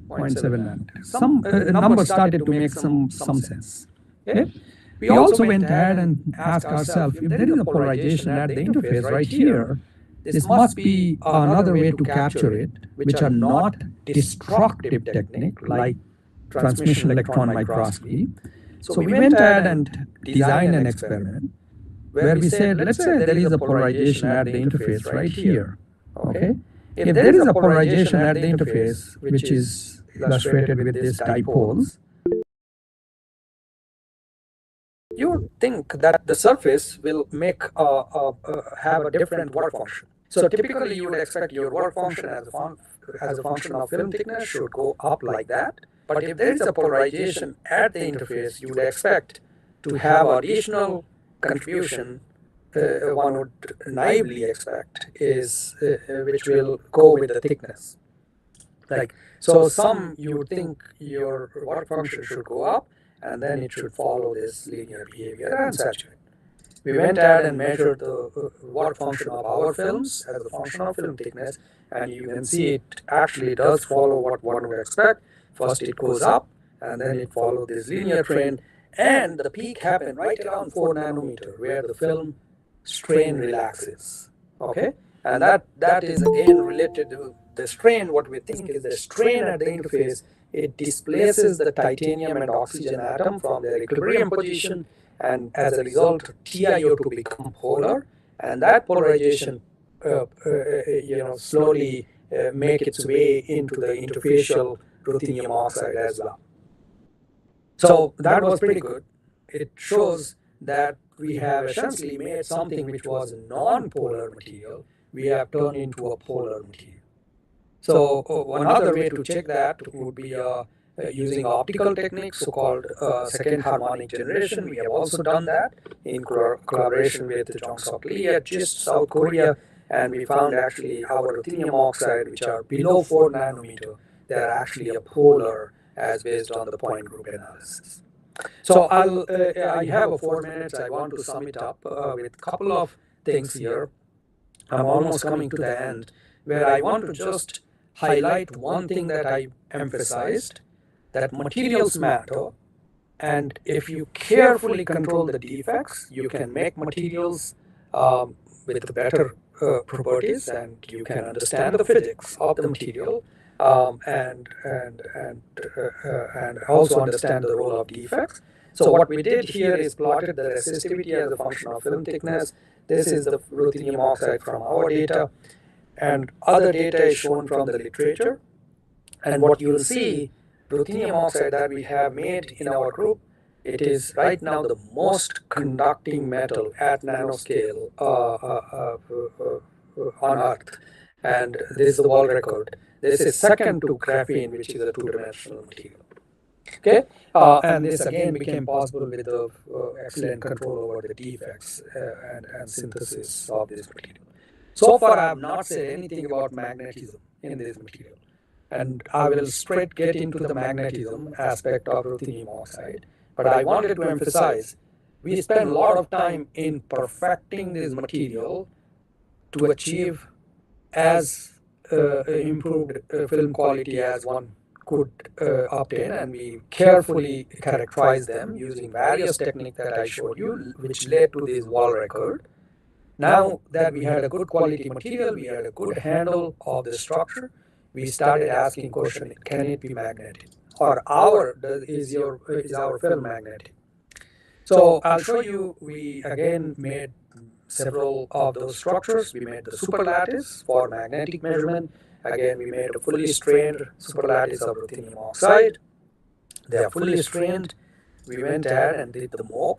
0.7 nanometer. Some numbers started to make some sense. Okay. We also went ahead and asked ourselves, if there is a polarization at the interface right here, this must be another way to capture it, which are not destructive technique like transmission electron microscopy. So we went ahead and designed an experiment where we said, let's say there is a polarization at the interface right here. Okay. If there is a polarization at the interface, which is illustrated with these dipoles, you think that the surface will have a different work function. So typically you would expect your work function as a function of film thickness should go up like that. But if there is a polarization at the interface, you would expect to have additional contribution one would naively expect is which will go with the thickness. Like, so some you would think your work function should go up and then it should follow this linear behavior and saturate. We went ahead and measured the work function of our films as a function of film thickness, and you can see it actually does follow what one would expect. First it goes up and then it follows this linear trend, and the peak happened right around 4 nanometer where the film strain relaxes. Okay, and that is again related to the strain. What we think is the strain at the interface, it displaces the titanium and oxygen atom from their equilibrium position, and as a result TiO2 become polar, and that polarization slowly make its way into the interfacial ruthenium oxide as well. So that was pretty good. It shows that we have essentially made something which was a non-polar material, we have turned into a polar material. So one other way to check that would be using optical techniques, so-called second harmonic generation. We have also done that in collaboration with Jong-Sok Lee at GIST, South Korea, and we found actually our ruthenium oxide, which are below 4 nanometer, they are actually a polar as based on the point group analysis. So I have 4 minutes. I want to sum it up with a couple of things here. I'm almost coming to the end, where I want to just highlight one thing that I emphasized, that materials matter, and if you carefully control the defects, you can make materials with better properties, and you can understand the physics of the material, and also understand the role of defects. So what we did here is plotted the resistivity as a function of film thickness. This is the ruthenium oxide from our data, and other data is shown from the literature. And what you will see, ruthenium oxide that we have made in our group, it is right now the most conducting metal at nanoscale on Earth, and this is the world record. This is second to graphene, which is a two-dimensional material. Okay, and this again became possible with the excellent control over the defects and synthesis of this material. So far, I have not said anything about magnetism in this material, and I will straight get into the magnetism aspect of ruthenium oxide. But I wanted to emphasize, we spend a lot of time in perfecting this material to achieve as improved film quality as one could obtain, and we carefully characterize them using various techniques that I showed you, which led to this world record. Now that we had a good quality material, we had a good handle of the structure, we started asking question, can it be magnetic? Or is our film magnetic? So I'll show you, we again made several of those structures. We made the superlattice for magnetic measurement. Again, we made a fully strained superlattice of ruthenium oxide. They are fully strained. We went ahead and did the MOC,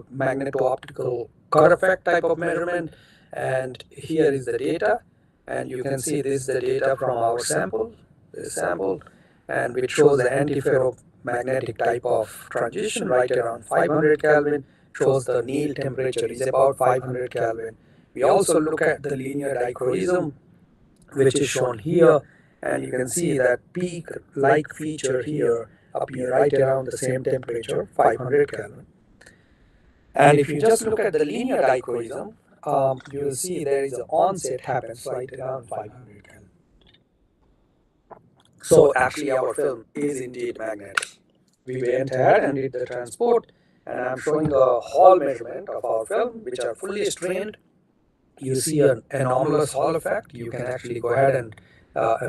magneto-optical cut effect type of measurement. And here is the data. And you can see this is the data from our sample, this sample, and which shows the antiferromagnetic type of transition right around 500 Kelvin, shows the Néel temperature is about 500 Kelvin. We also look at the linear dichroism, which is shown here, and you can see that peak-like feature here appear right around the same temperature, 500 Kelvin. And if you just look at the linear dichroism, you will see there is an onset happens right around 500 Kelvin. So actually our film is indeed magnetic. We went ahead and did the transport, and I'm showing a Hall measurement of our film, which are fully strained. You see an anomalous Hall effect. You can actually go ahead and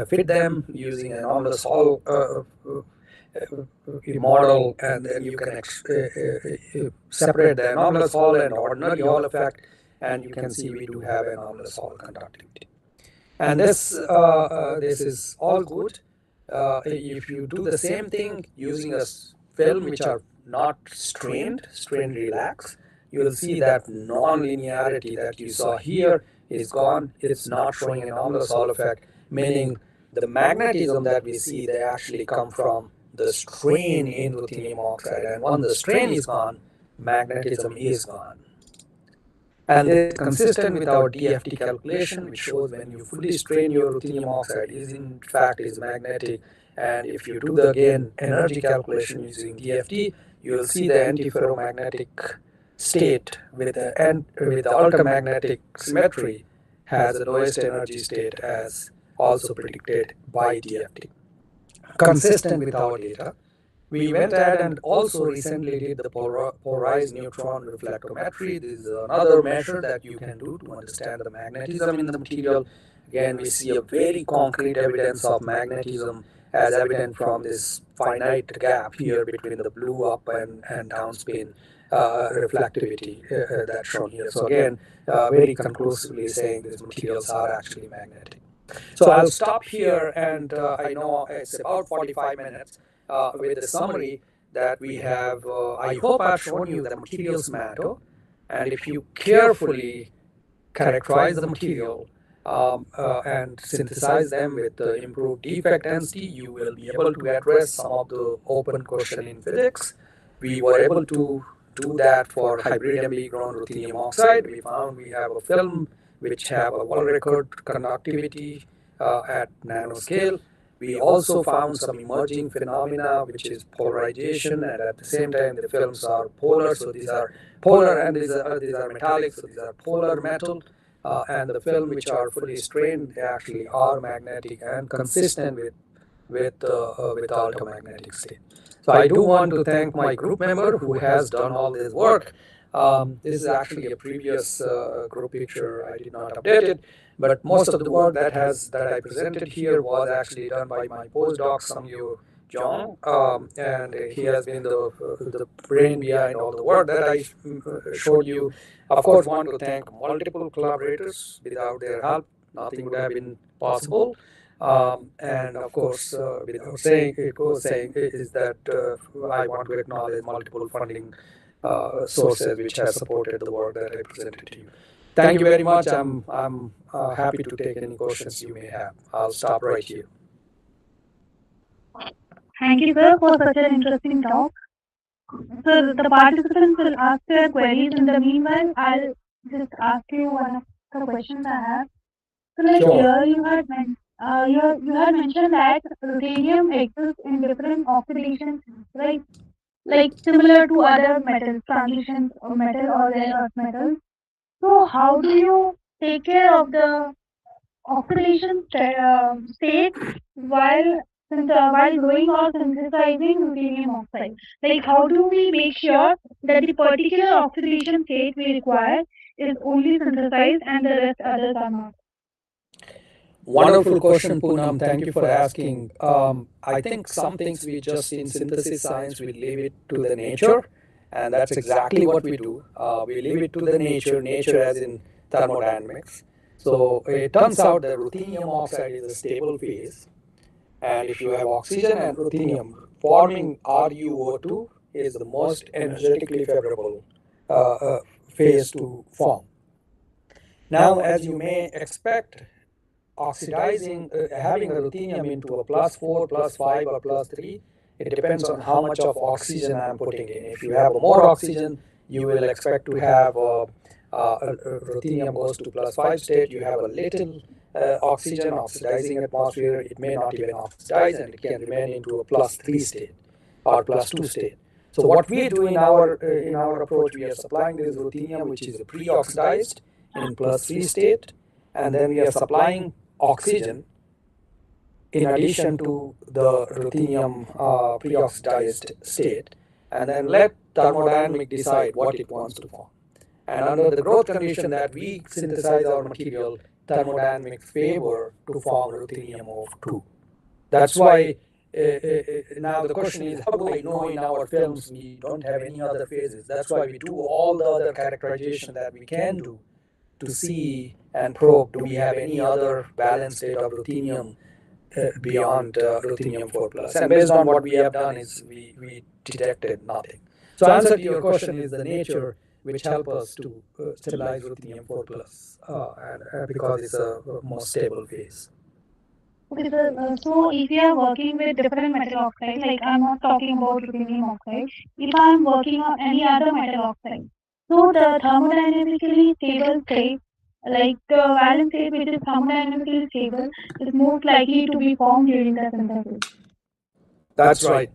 fit them using anomalous Hall model, and then you can separate the anomalous Hall and ordinary Hall effect, and you can see we do have anomalous Hall conductivity. And this is all good. If you do the same thing using a film which are not strained relax, you will see that non-linearity that you saw here is gone. It's not showing an anomalous Hall effect, meaning the magnetism that we see, they actually come from the strain in ruthenium oxide. And when the strain is gone, magnetism is gone. And this is consistent with our DFT calculation, which shows when you fully strain your ruthenium oxide is in fact is magnetic. And if you do the again energy calculation using DFT, you will see the antiferromagnetic state with the altermagnetic symmetry has the lowest energy state as also predicted by DFT. Consistent with our data, we went ahead and also recently did the polarized neutron reflectometry. This is another measure that you can do to understand the magnetism in the material. Again, we see a very concrete evidence of magnetism as evident from this finite gap here between the blue up and down spin reflectivity that's shown here. So again, very conclusively saying these materials are actually magnetic. So I'll stop here, and I know it's about 45 minutes with the summary that we have. I hope I've shown you the materials matter, and if you carefully characterize the material and synthesize them with the improved defect density, you will be able to address some of the open question in physics. We were able to do that for hybrid MBE grown ruthenium oxide. We found we have a film which have a world record conductivity at nanoscale. We also found some emerging phenomena, which is polarization, and at the same time, the films are polar. So these are polar, and these are metallic. So these are polar metal, and the film which are fully strained, they actually are magnetic and consistent with the altermagnetic state. So I do want to thank my group member who has done all this work. This is actually a previous group picture. I did not update it, but most of the work that I presented here was actually done by my postdoc Samyu Jong, and he has been the brain behind all the work that I showed you. Of course, want to thank multiple collaborators. Without their help, nothing would have been possible. And of course, without saying is that I want to acknowledge multiple funding sources which has supported the work that I presented to you. Thank you very much. I'm happy to take any questions you may have. I'll stop right here. Thank you, sir, for such an interesting talk. So the participants will ask their queries. In the meanwhile, I'll just ask you one of the questions I have. So, like Sure. here, you had mentioned that ruthenium exists in different oxidations, right? Like similar to other metals, transitions or metal or rare earth metals. So, how do you take care of the oxidation state while while growing or synthesizing ruthenium oxide? Like, how do we make sure that the particular oxidation state we require is only synthesized and the rest others are not? Wonderful question, Poonam. Thank you for asking. I think some things we just in synthesis science we leave it to the nature, and that's exactly what we do. We leave it to the nature as in thermodynamics. So it turns out that ruthenium oxide is a stable phase, and if you have oxygen and ruthenium, forming RuO2 is the most energetically favorable phase to form. Now, as you may expect, oxidizing, having a ruthenium into a +4, +5, or +3, it depends on how much of oxygen I'm putting in. If you have more oxygen, you will expect to have ruthenium goes to +5 state. You have a little oxygen oxidizing atmosphere. It may not even oxidize, and it can remain into a +3 state or +2 state. So what we do in our approach, we are supplying this ruthenium, which is pre-oxidized in +3 state, and then we are supplying oxygen in addition to the ruthenium pre-oxidized state, and then let thermodynamic decide what it wants to form. And under the growth condition that we synthesize our material, thermodynamics favor to form ruthenium of 2. That's why now the question is, how do I know in our films we don't have any other phases? That's why we do all the other characterization that we can do to see and probe, do we have any other balanced state of ruthenium beyond ruthenium 4+. And based on what we have done is we detected nothing. So answer to your question is the nature which help us to stabilize ruthenium 4+, and because it's a more stable phase. Okay, so if you are working with different metal oxide, like I'm not talking about ruthenium oxide, if I'm working on any other metal oxide, So the thermodynamically stable state, like the valence state which is thermodynamically stable, is most likely to be formed during the synthesis. That's right.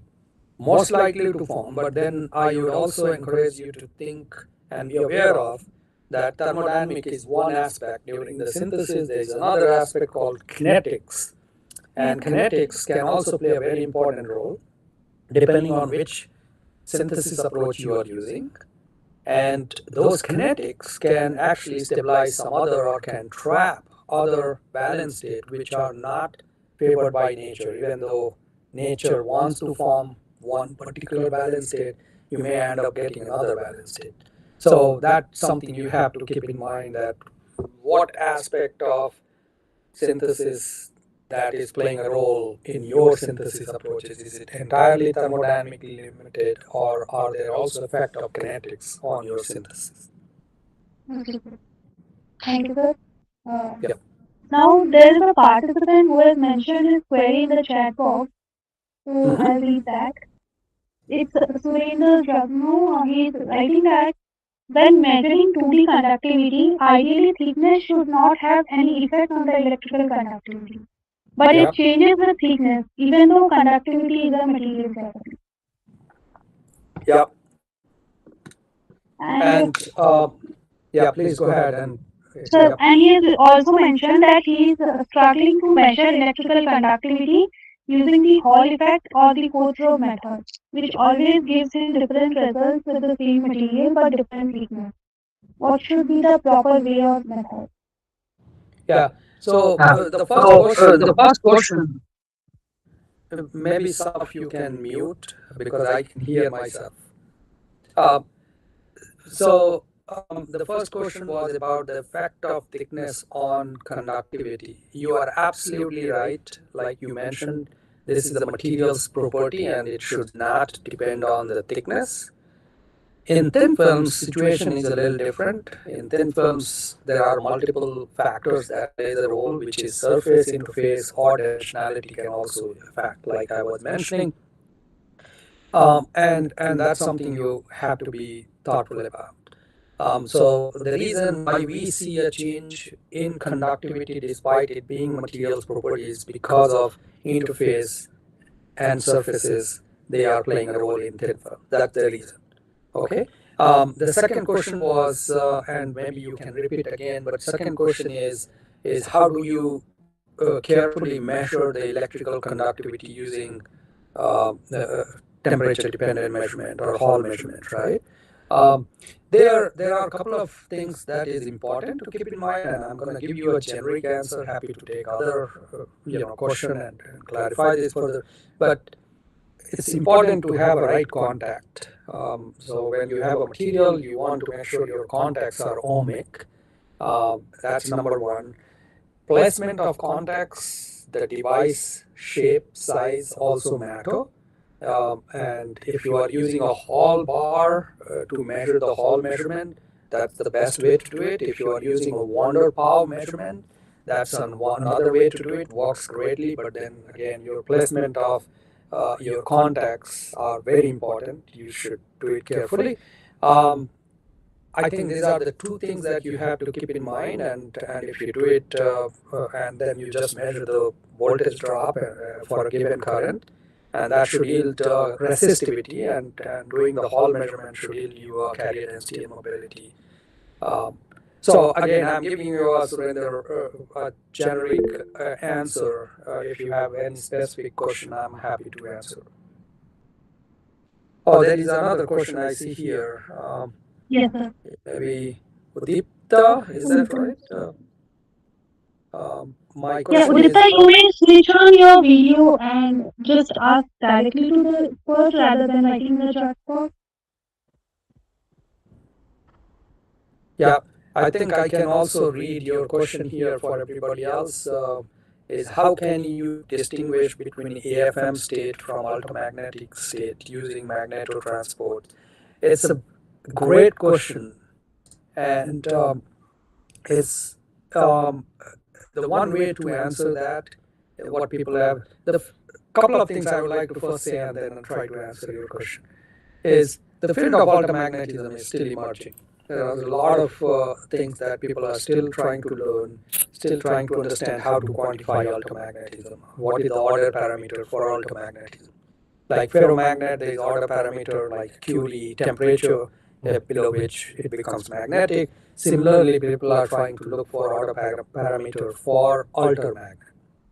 Most likely to form, but then I would also encourage you to think and be aware of that thermodynamic is one aspect. During the synthesis, there is another aspect called kinetics, Yes, and sir. kinetics can also play a very important role depending on which synthesis approach you are using. And those kinetics can actually stabilize some other or can trap other valence state which are not favored by nature. Even though nature wants to form one particular valence state, you may end up getting another valence state. So that's something you have to keep in mind, that what aspect of synthesis that is playing a role in your synthesis approaches. Is it entirely thermodynamically limited, or are there also effect of kinetics on your synthesis? Okay, sir. Thank you, sir. Uh, Yeah. Now there is a participant who has mentioned his query in the chat box, so Mhm. I'll read that. It's Surendra Jagnu. He's writing that when measuring 2D conductivity, ideally thickness should not have any effect on the electrical conductivity. But Yeah. it changes with thickness, even though conductivity is a material property. Yeah. And And yeah, please go ahead and so, yeah. and he has also mentioned that he is struggling to measure electrical conductivity using the Hall effect or the fourth probe method, which always gives him different results with the same material but different thickness. What should be the proper way or method? Yeah. So Yeah. the first So question, the first question, maybe some of you can mute because I can hear myself. Uh, so the first question was about the effect of thickness on conductivity. You are absolutely right. Like you mentioned, this is a material's property and it should not depend on the thickness. In thin films, situation is a little different. In thin films, there are multiple factors that play the role, which is surface interface or dimensionality can also affect, like I was mentioning. And that's something you have to be thoughtful about. So the reason why we see a change in conductivity despite it being materials properties because of interface and surfaces, they are playing a role in thin film. That's the reason. Okay. The second question was, and maybe you can repeat again, but second question is how do you carefully measure the electrical conductivity using temperature dependent measurement or Hall measurement, right? Um, there are a couple of things that is important to keep in mind, and I'm going to give you a generic answer. Happy to take other question and clarify this further, but it's important to have a right contact. So when you have a material, you want to make sure your contacts are ohmic. That's number one. Placement of contacts, the device shape, size also matter. And if you are using a Hall bar to measure the Hall measurement, that's the best way to do it. If you are using a Wonder Pow measurement, that's another way to do it. Works greatly, but then again, your placement of your contacts are very important. You should do it carefully. Um, I think these are the two things that you have to keep in mind, and if you do it and then you just measure the voltage drop for a given current, and that should yield resistivity, and doing the Hall measurement should yield you carrier density and mobility. Um, so again, I'm giving you Surinder, a generic answer. If you have any specific question, I'm happy to answer. Oh, there is another question I see here. Yes, sir. Maybe Udipta, is that right? My Yeah, question Udita, is, you may switch on your video and just ask directly to the expert rather than writing in the chat box. yeah, I think I can also read your question here for everybody else. Is how can you distinguish between AFM state from altomagnetic state using magnetotransport? It's a great question, and it's the one way to answer that. What people have couple of things I would like to first say, and then try to answer your question. Is the field of altomagnetism is still emerging. there's a lot of things that people are still trying to learn, still trying to understand how to quantify altomagnetism. What is the order parameter for altomagnetism? Like ferromagnet, there is order parameter like QD, temperature, below which it becomes magnetic. Similarly, people are trying to look for order parameter for altermagnet.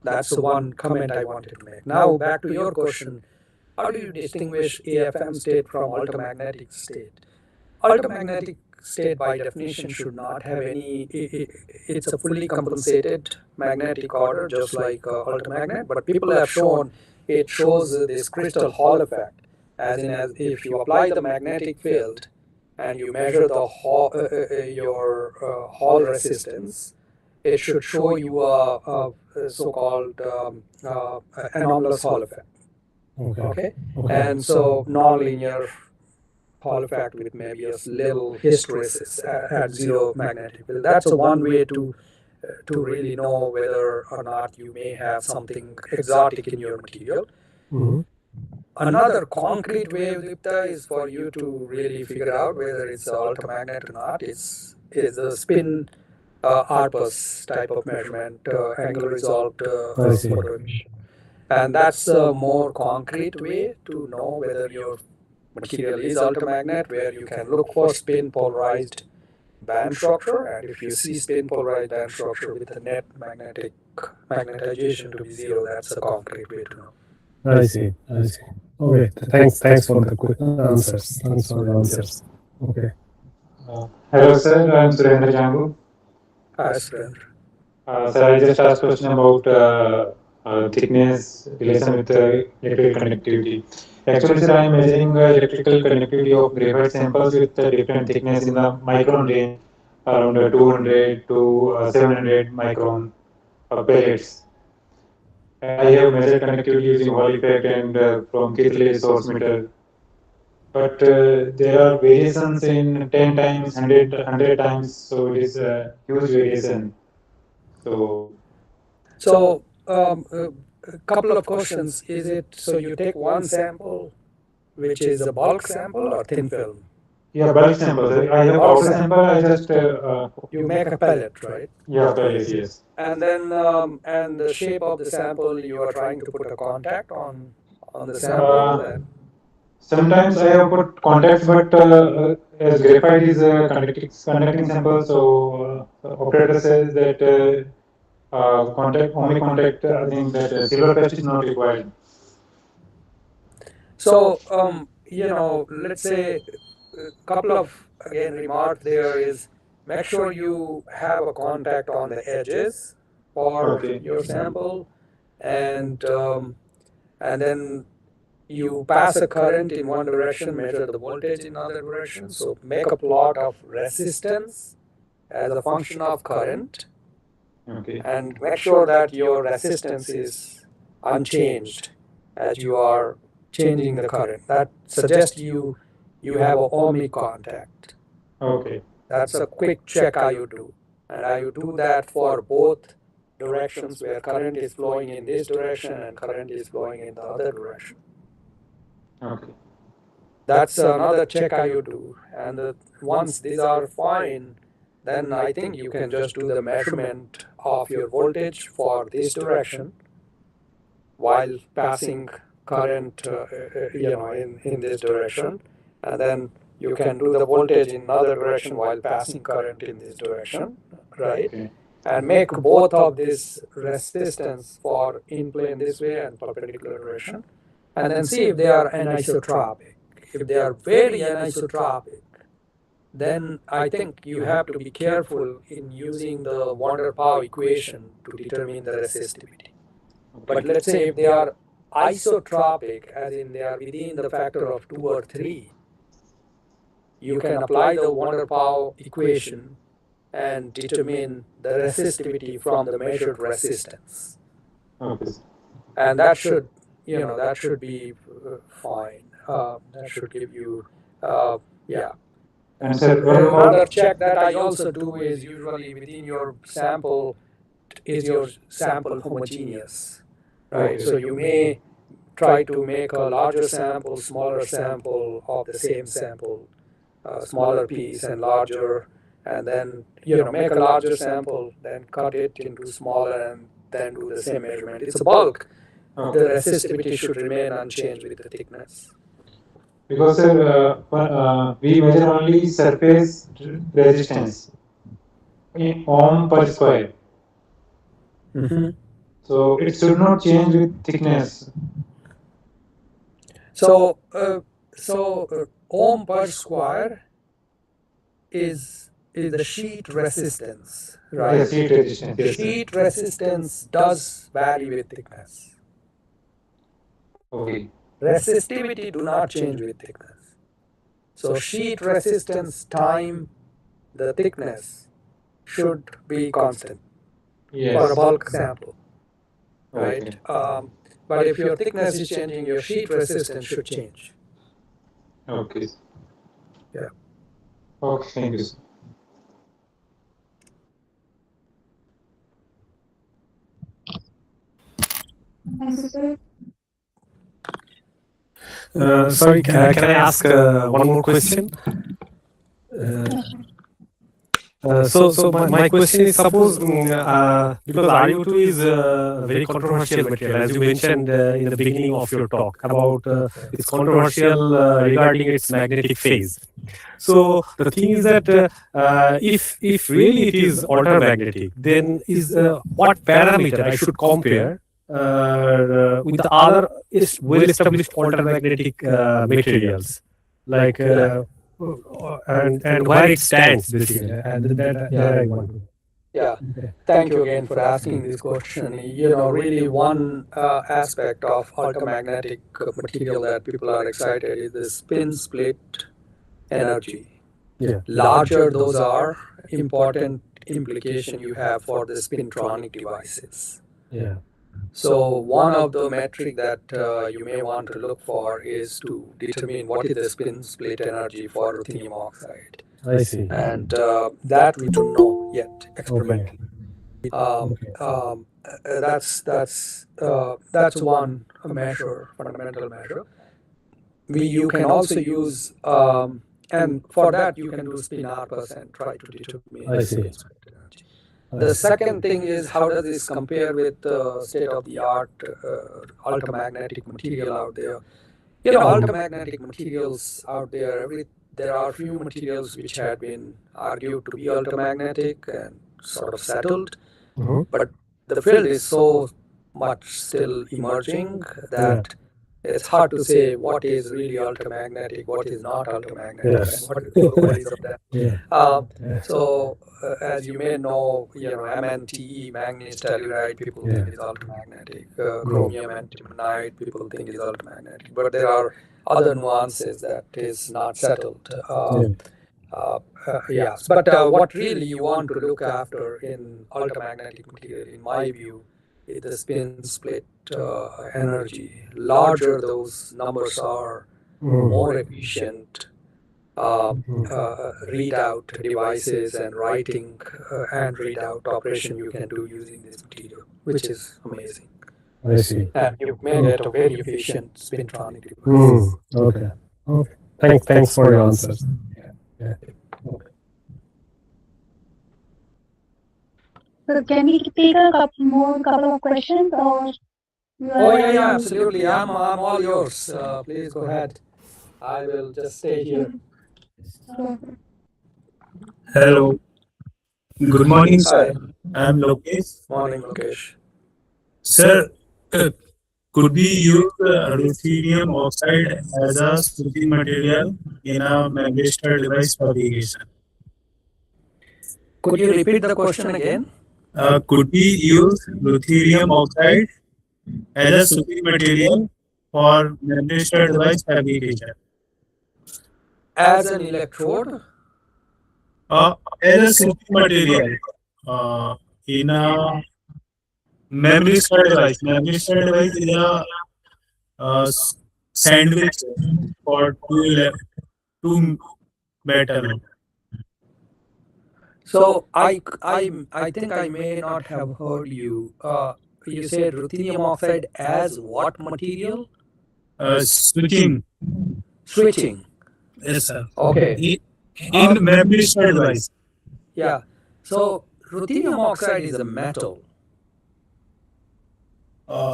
That's the one comment I wanted to make. Now back to your question, how do you distinguish AFM state from altermagnetic state? Altermagnetic state by definition should not have any, it's a fully compensated magnetic order just like altermagnet, but people have shown it shows this crystal Hall effect, as in as if you apply the magnetic field and you measure the your Hall resistance, it should show you a so-called anomalous Hall effect. Okay. And so nonlinear Hall effect with maybe a little hysteresis at zero magnetic field. That's a one way to really know whether or not you may have something exotic in your material. Mm-hmm. Another concrete way, Dipta, is for you to really figure out whether it's an altomagnet or not. Is a spin ARPAS type of measurement, angular resolved photo emission. And that's a more concrete way to know whether your material is altomagnet, where you can look for spin polarized band structure, and if you see spin polarized band structure with a net magnetization to be zero, that's a concrete way to know. I see. Okay, thanks for the quick answers. Thanks for the answers. Okay. Hello, sir. I'm Surendra Jangu. Hi, Surendra. Sir, I just asked a question about thickness relation with electrical conductivity. Actually, sir, I am measuring electrical conductivity of graphite samples with different thickness in the micron range, around 200 to 700 micron pellets. I have measured conductivity using Hall effect and from Kirtley source meter. But there are variations in 10 times, 100 times, so it is a huge variation. So a couple of questions. Is it so you take one sample, which is a bulk sample or thin film? Yeah, bulk sample. I have powder sample. I just you make a pellet, right? Yeah, pellet. Yes. And then and the shape of the sample, you are trying to put a contact on the sample. Sometimes I have put contacts, but as graphite is a conducting sample, so operator says that only contact. I think that silver paste is not required. So let's say a couple of again remarks there is make sure you have a contact on the edges for your sample, and then you pass a current in one direction, measure the voltage in another direction. So make a plot of resistance as a function of current, and make sure that your resistance is unchanged as you are changing the current. That suggests you have an ohmic contact. Okay. That's a quick check you do, and you do that for both directions where current is flowing in this direction and current is flowing in the other direction. Okay. That's another check you do, and once these are fine, then I think you can just do the measurement of your voltage for this direction while passing current in this direction, and then you can do the voltage in another direction while passing current in this direction, right? Okay. And make both of this resistance for in plane this way and perpendicular direction, and then see if they are anisotropic. If they are very anisotropic, then I think you have to be careful in using the van der Pau equation to determine the resistivity. But let's say if they are isotropic, as in they are within the factor of 2 or 3, you can apply the van der Pau equation and determine the resistivity from the measured resistance. Okay. And that should be fine. That should give you, yeah. And so another check that I also do is usually within your sample, is your sample homogeneous, right? Okay. So you may try to make a larger sample, smaller sample of the same sample, smaller piece and larger, and then make a larger sample, then cut it into smaller, and then do the same measurement. It's a bulk. The resistivity should remain unchanged with the thickness. Because we measure only surface resistance in ohm per square. Mm-hmm. So it should not change with thickness. So ohm per square is the sheet resistance, right? Yes, heat resistance. Yes, Sheet resistance does vary with thickness. Okay. Resistivity do not change with thickness. So sheet resistance time the thickness should be constant for a bulk sample, right? Okay. But if your thickness is changing, your sheet resistance should change. Okay. Yeah. Okay, thank you, sir. Thank you, sir. Sorry, can I ask one more question? So my question is, suppose because RU2 is a very controversial material, as you mentioned in the beginning of your talk about it's controversial regarding its magnetic phase. So the thing is that if really it is altermagnetic, then is what parameter I should compare with the other well-established altermagnetic materials, like and where it stands basically, and that I want to. Yeah, thank you again for asking this question. Really one aspect of altermagnetic material that people are excited is the spin split energy. Yeah. Larger those are, important implication you have for the spintronic devices. Yeah. So one of the metric that you may want to look for is to determine what is the spin split energy for ruthenium oxide. I see. And that we don't know yet experimentally. That's one measure, fundamental measure. You can also use, and for that you can do spin R% and try to determine I the see. spin split energy. The second thing is, how does this compare with state-of-the-art altermagnetic material out there? Altermagnetic materials out there, there are few materials which had been argued to be altermagnetic and sort of settled, but the field is so much still emerging that it's hard to say what is really altermagnetic, what is not altermagnetic, Yes. and what is the qualities of that. Yeah. So, as you may know, MnTe, manganese telluride, people think is altermagnetic. Chromium antimonide, people think is altermagnetic. But there are other nuances that is not settled. Yes, but what really you want to look after in altermagnetic material, in my view, is the spin split energy. Larger those numbers are, more efficient readout devices and writing and readout operation you can do using this material, which is amazing. I see. And you've made it a very efficient spintronic device. Okay. Thanks for your answers. Yeah. So can we take a couple of questions, or? Oh yeah, absolutely. I'm all yours. Please go ahead. I will just stay here. Hello. Good morning, sir. Hi. I'm Lokesh. Morning, Lokesh. Sir, could we use ruthenium oxide as a switching material in a magnetar device fabrication? Could you repeat the question again? Could we use ruthenium oxide as a switching material for magnetar device fabrication? As an electrode? As a switching material in a magnetar device. Magnetar device is a sandwich for two metal. So I think I may not have heard you. You said ruthenium oxide as what material? Switching. Switching. Yes, sir. Okay. in memory star device? Yeah. So ruthenium oxide is a metal.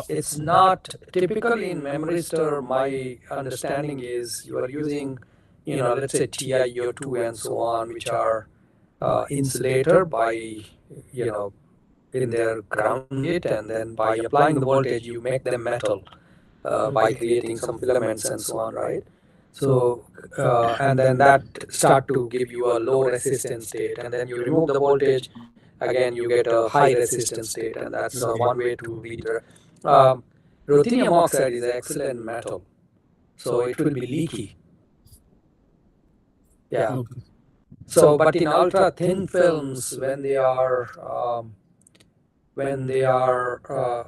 It's not typically in memory star. My understanding is you are using, let's say TiO2 and so on, which are insulator by, in their ground gate, and then by applying the voltage, you make them metal by creating some filaments and so on, right? So, and then that start to give you a low resistance state, and then you remove the voltage, again you get a high resistance state, and that's one way to read the. Ruthenium oxide is an excellent metal, so it will be leaky. Yeah. Okay. So, but in ultra thin films, when they are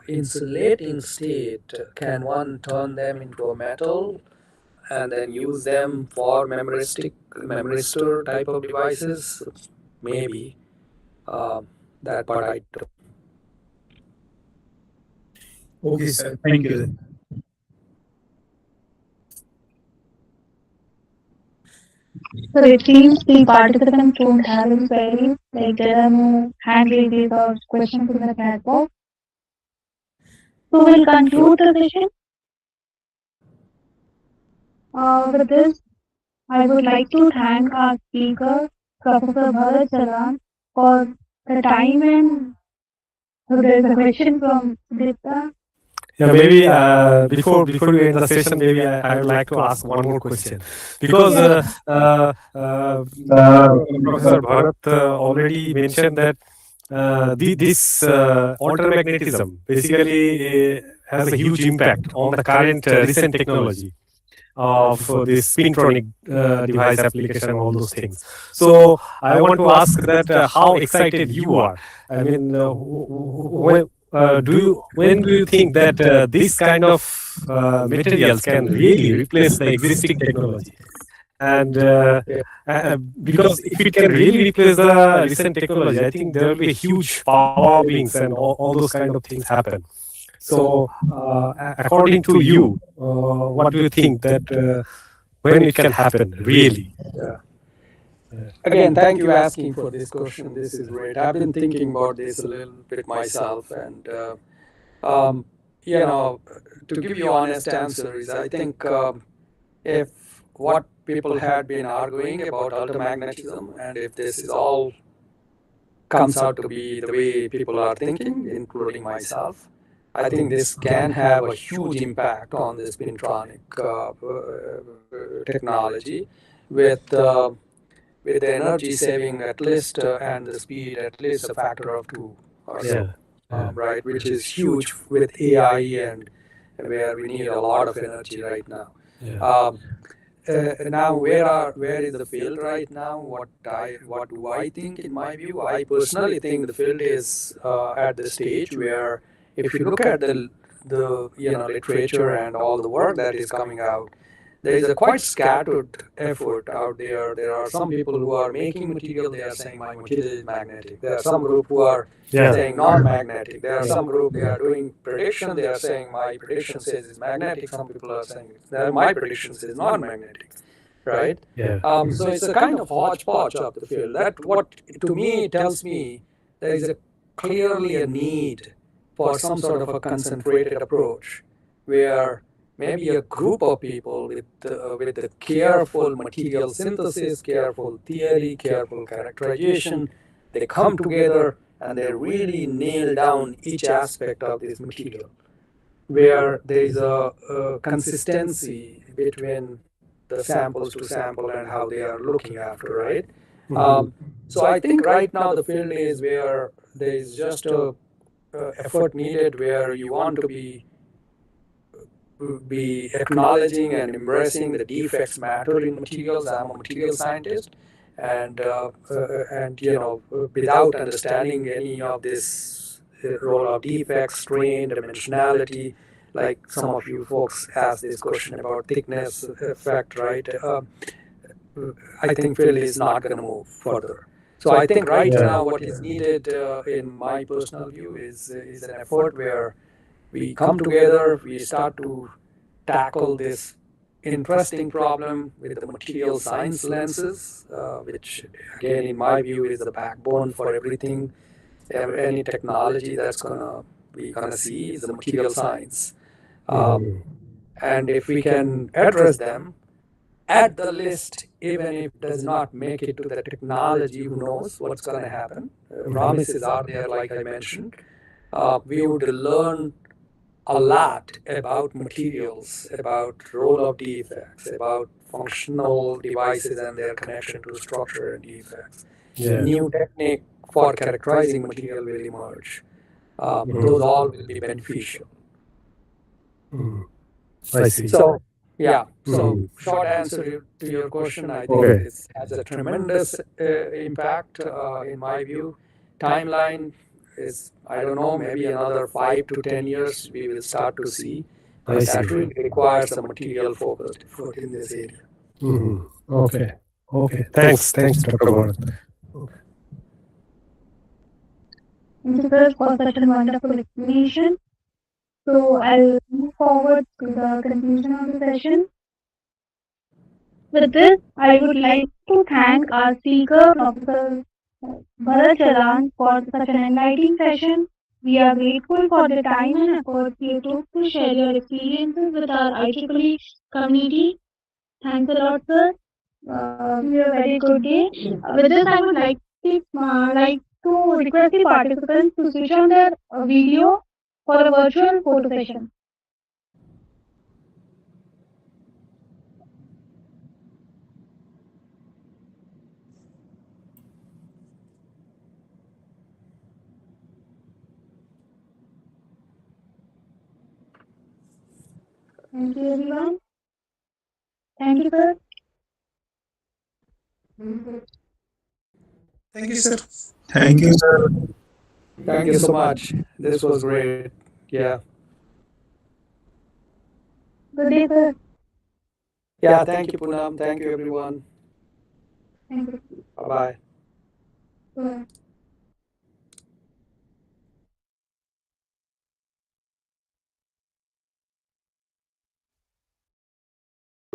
insulating state, can one turn them into a metal and then use them for memoristor type of devices? Maybe. That part I don't. Okay, sir. Thank you. So it seems the participants don't have any queries, like there are no hand raises or questions in the chat box. So we'll conclude the session. With this, I would like to thank our speaker, Professor Bharat Jalan, for the time, and so there's a question from Sudipta. Yeah, maybe before we end the session, maybe I would like to ask one more question, because Professor Bharat already mentioned that this altermagnetism basically has a huge impact on the current recent technology of this spintronic device application and all those things. So I want to ask that how excited you are. I mean, when do you think that this kind of materials can really replace the existing technology? And because if it can really replace the recent technology, I think there will be huge power wings and all those kind of things happen. So, according to you, what do you think that when it can happen, really? Yeah. Again, thank you asking for this question. This is great. I've been thinking about this a little bit myself, and to give you honest answers, I think if what people had been arguing about ultramagnetism, and if this is all comes out to be the way people are thinking, including myself, I think this can have a huge impact on the spintronic technology with the energy saving at least and the speed at least a factor of 2 or so, right? Which is huge with AI and where we need a lot of energy right now. Now, where is the field right now? What do I think? In my view, I personally think the field is at the stage where, if you look at the literature and all the work that is coming out, there is a quite scattered effort out there. There are some people who are making material. They are saying my material is magnetic. There are some group who are saying non-magnetic. There are some group they are doing prediction. They are saying my prediction says it's magnetic. Some people are saying my prediction says non-magnetic. Right? So it's a kind of hodgepodge of the field. That what to me tells me there is clearly a need for some sort of a concentrated approach where maybe a group of people with the careful material synthesis, careful theory, careful characterization, they come together and they really nail down each aspect of this material, where there is a consistency between the samples to sample and how they are looking after, right? So I think right now the field is where there is just a effort needed where you want to be acknowledging and embracing the defects matter in materials. I'm a material scientist, and without understanding any of this role of defects, strain, dimensionality, like some of you folks asked this question about thickness effect, right? I think field is not going to move further. So I think right now what is needed, in my personal view, is an effort where we come together, we start to tackle this interesting problem with the material science lenses, which again, in my view, is the backbone for everything. Any technology that's we're gonna see is the material science. And if we can address them, add the list, even if it does not make it to the technology, who knows what's going to happen. Promises are there, like I mentioned. We would learn a lot about materials, about role of defects, about functional devices and their connection to structure and defects. New technique for characterizing material will emerge. Those all will be beneficial. I see. So, yeah. So, short answer to your question, I think this has a tremendous impact in my view. Timeline is, I don't know, maybe another 5 to 10 years we will start to see. But that really requires a material focused effort in this area. Okay. Thanks, Dr. Bharat. Thank you, sir, for such a wonderful explanation. So I'll move forward to the conclusion of the session. With this, I would like to thank our speaker, Professor Bharat Jalan, for such an enlightening session. We are grateful for the time and effort you took to share your experiences with our IEEE community. Thanks a lot, sir. You have a very good day. With this, I would like to request the participants to switch on their video for a virtual photo session. Thank you, everyone. Thank you, sir. Thank you, sir. Thank you, sir. Thank you so much. This was great. Yeah. Good day, sir. Yeah, thank you, Poonam. Thank you, everyone. Thank you. Bye-bye. Bye.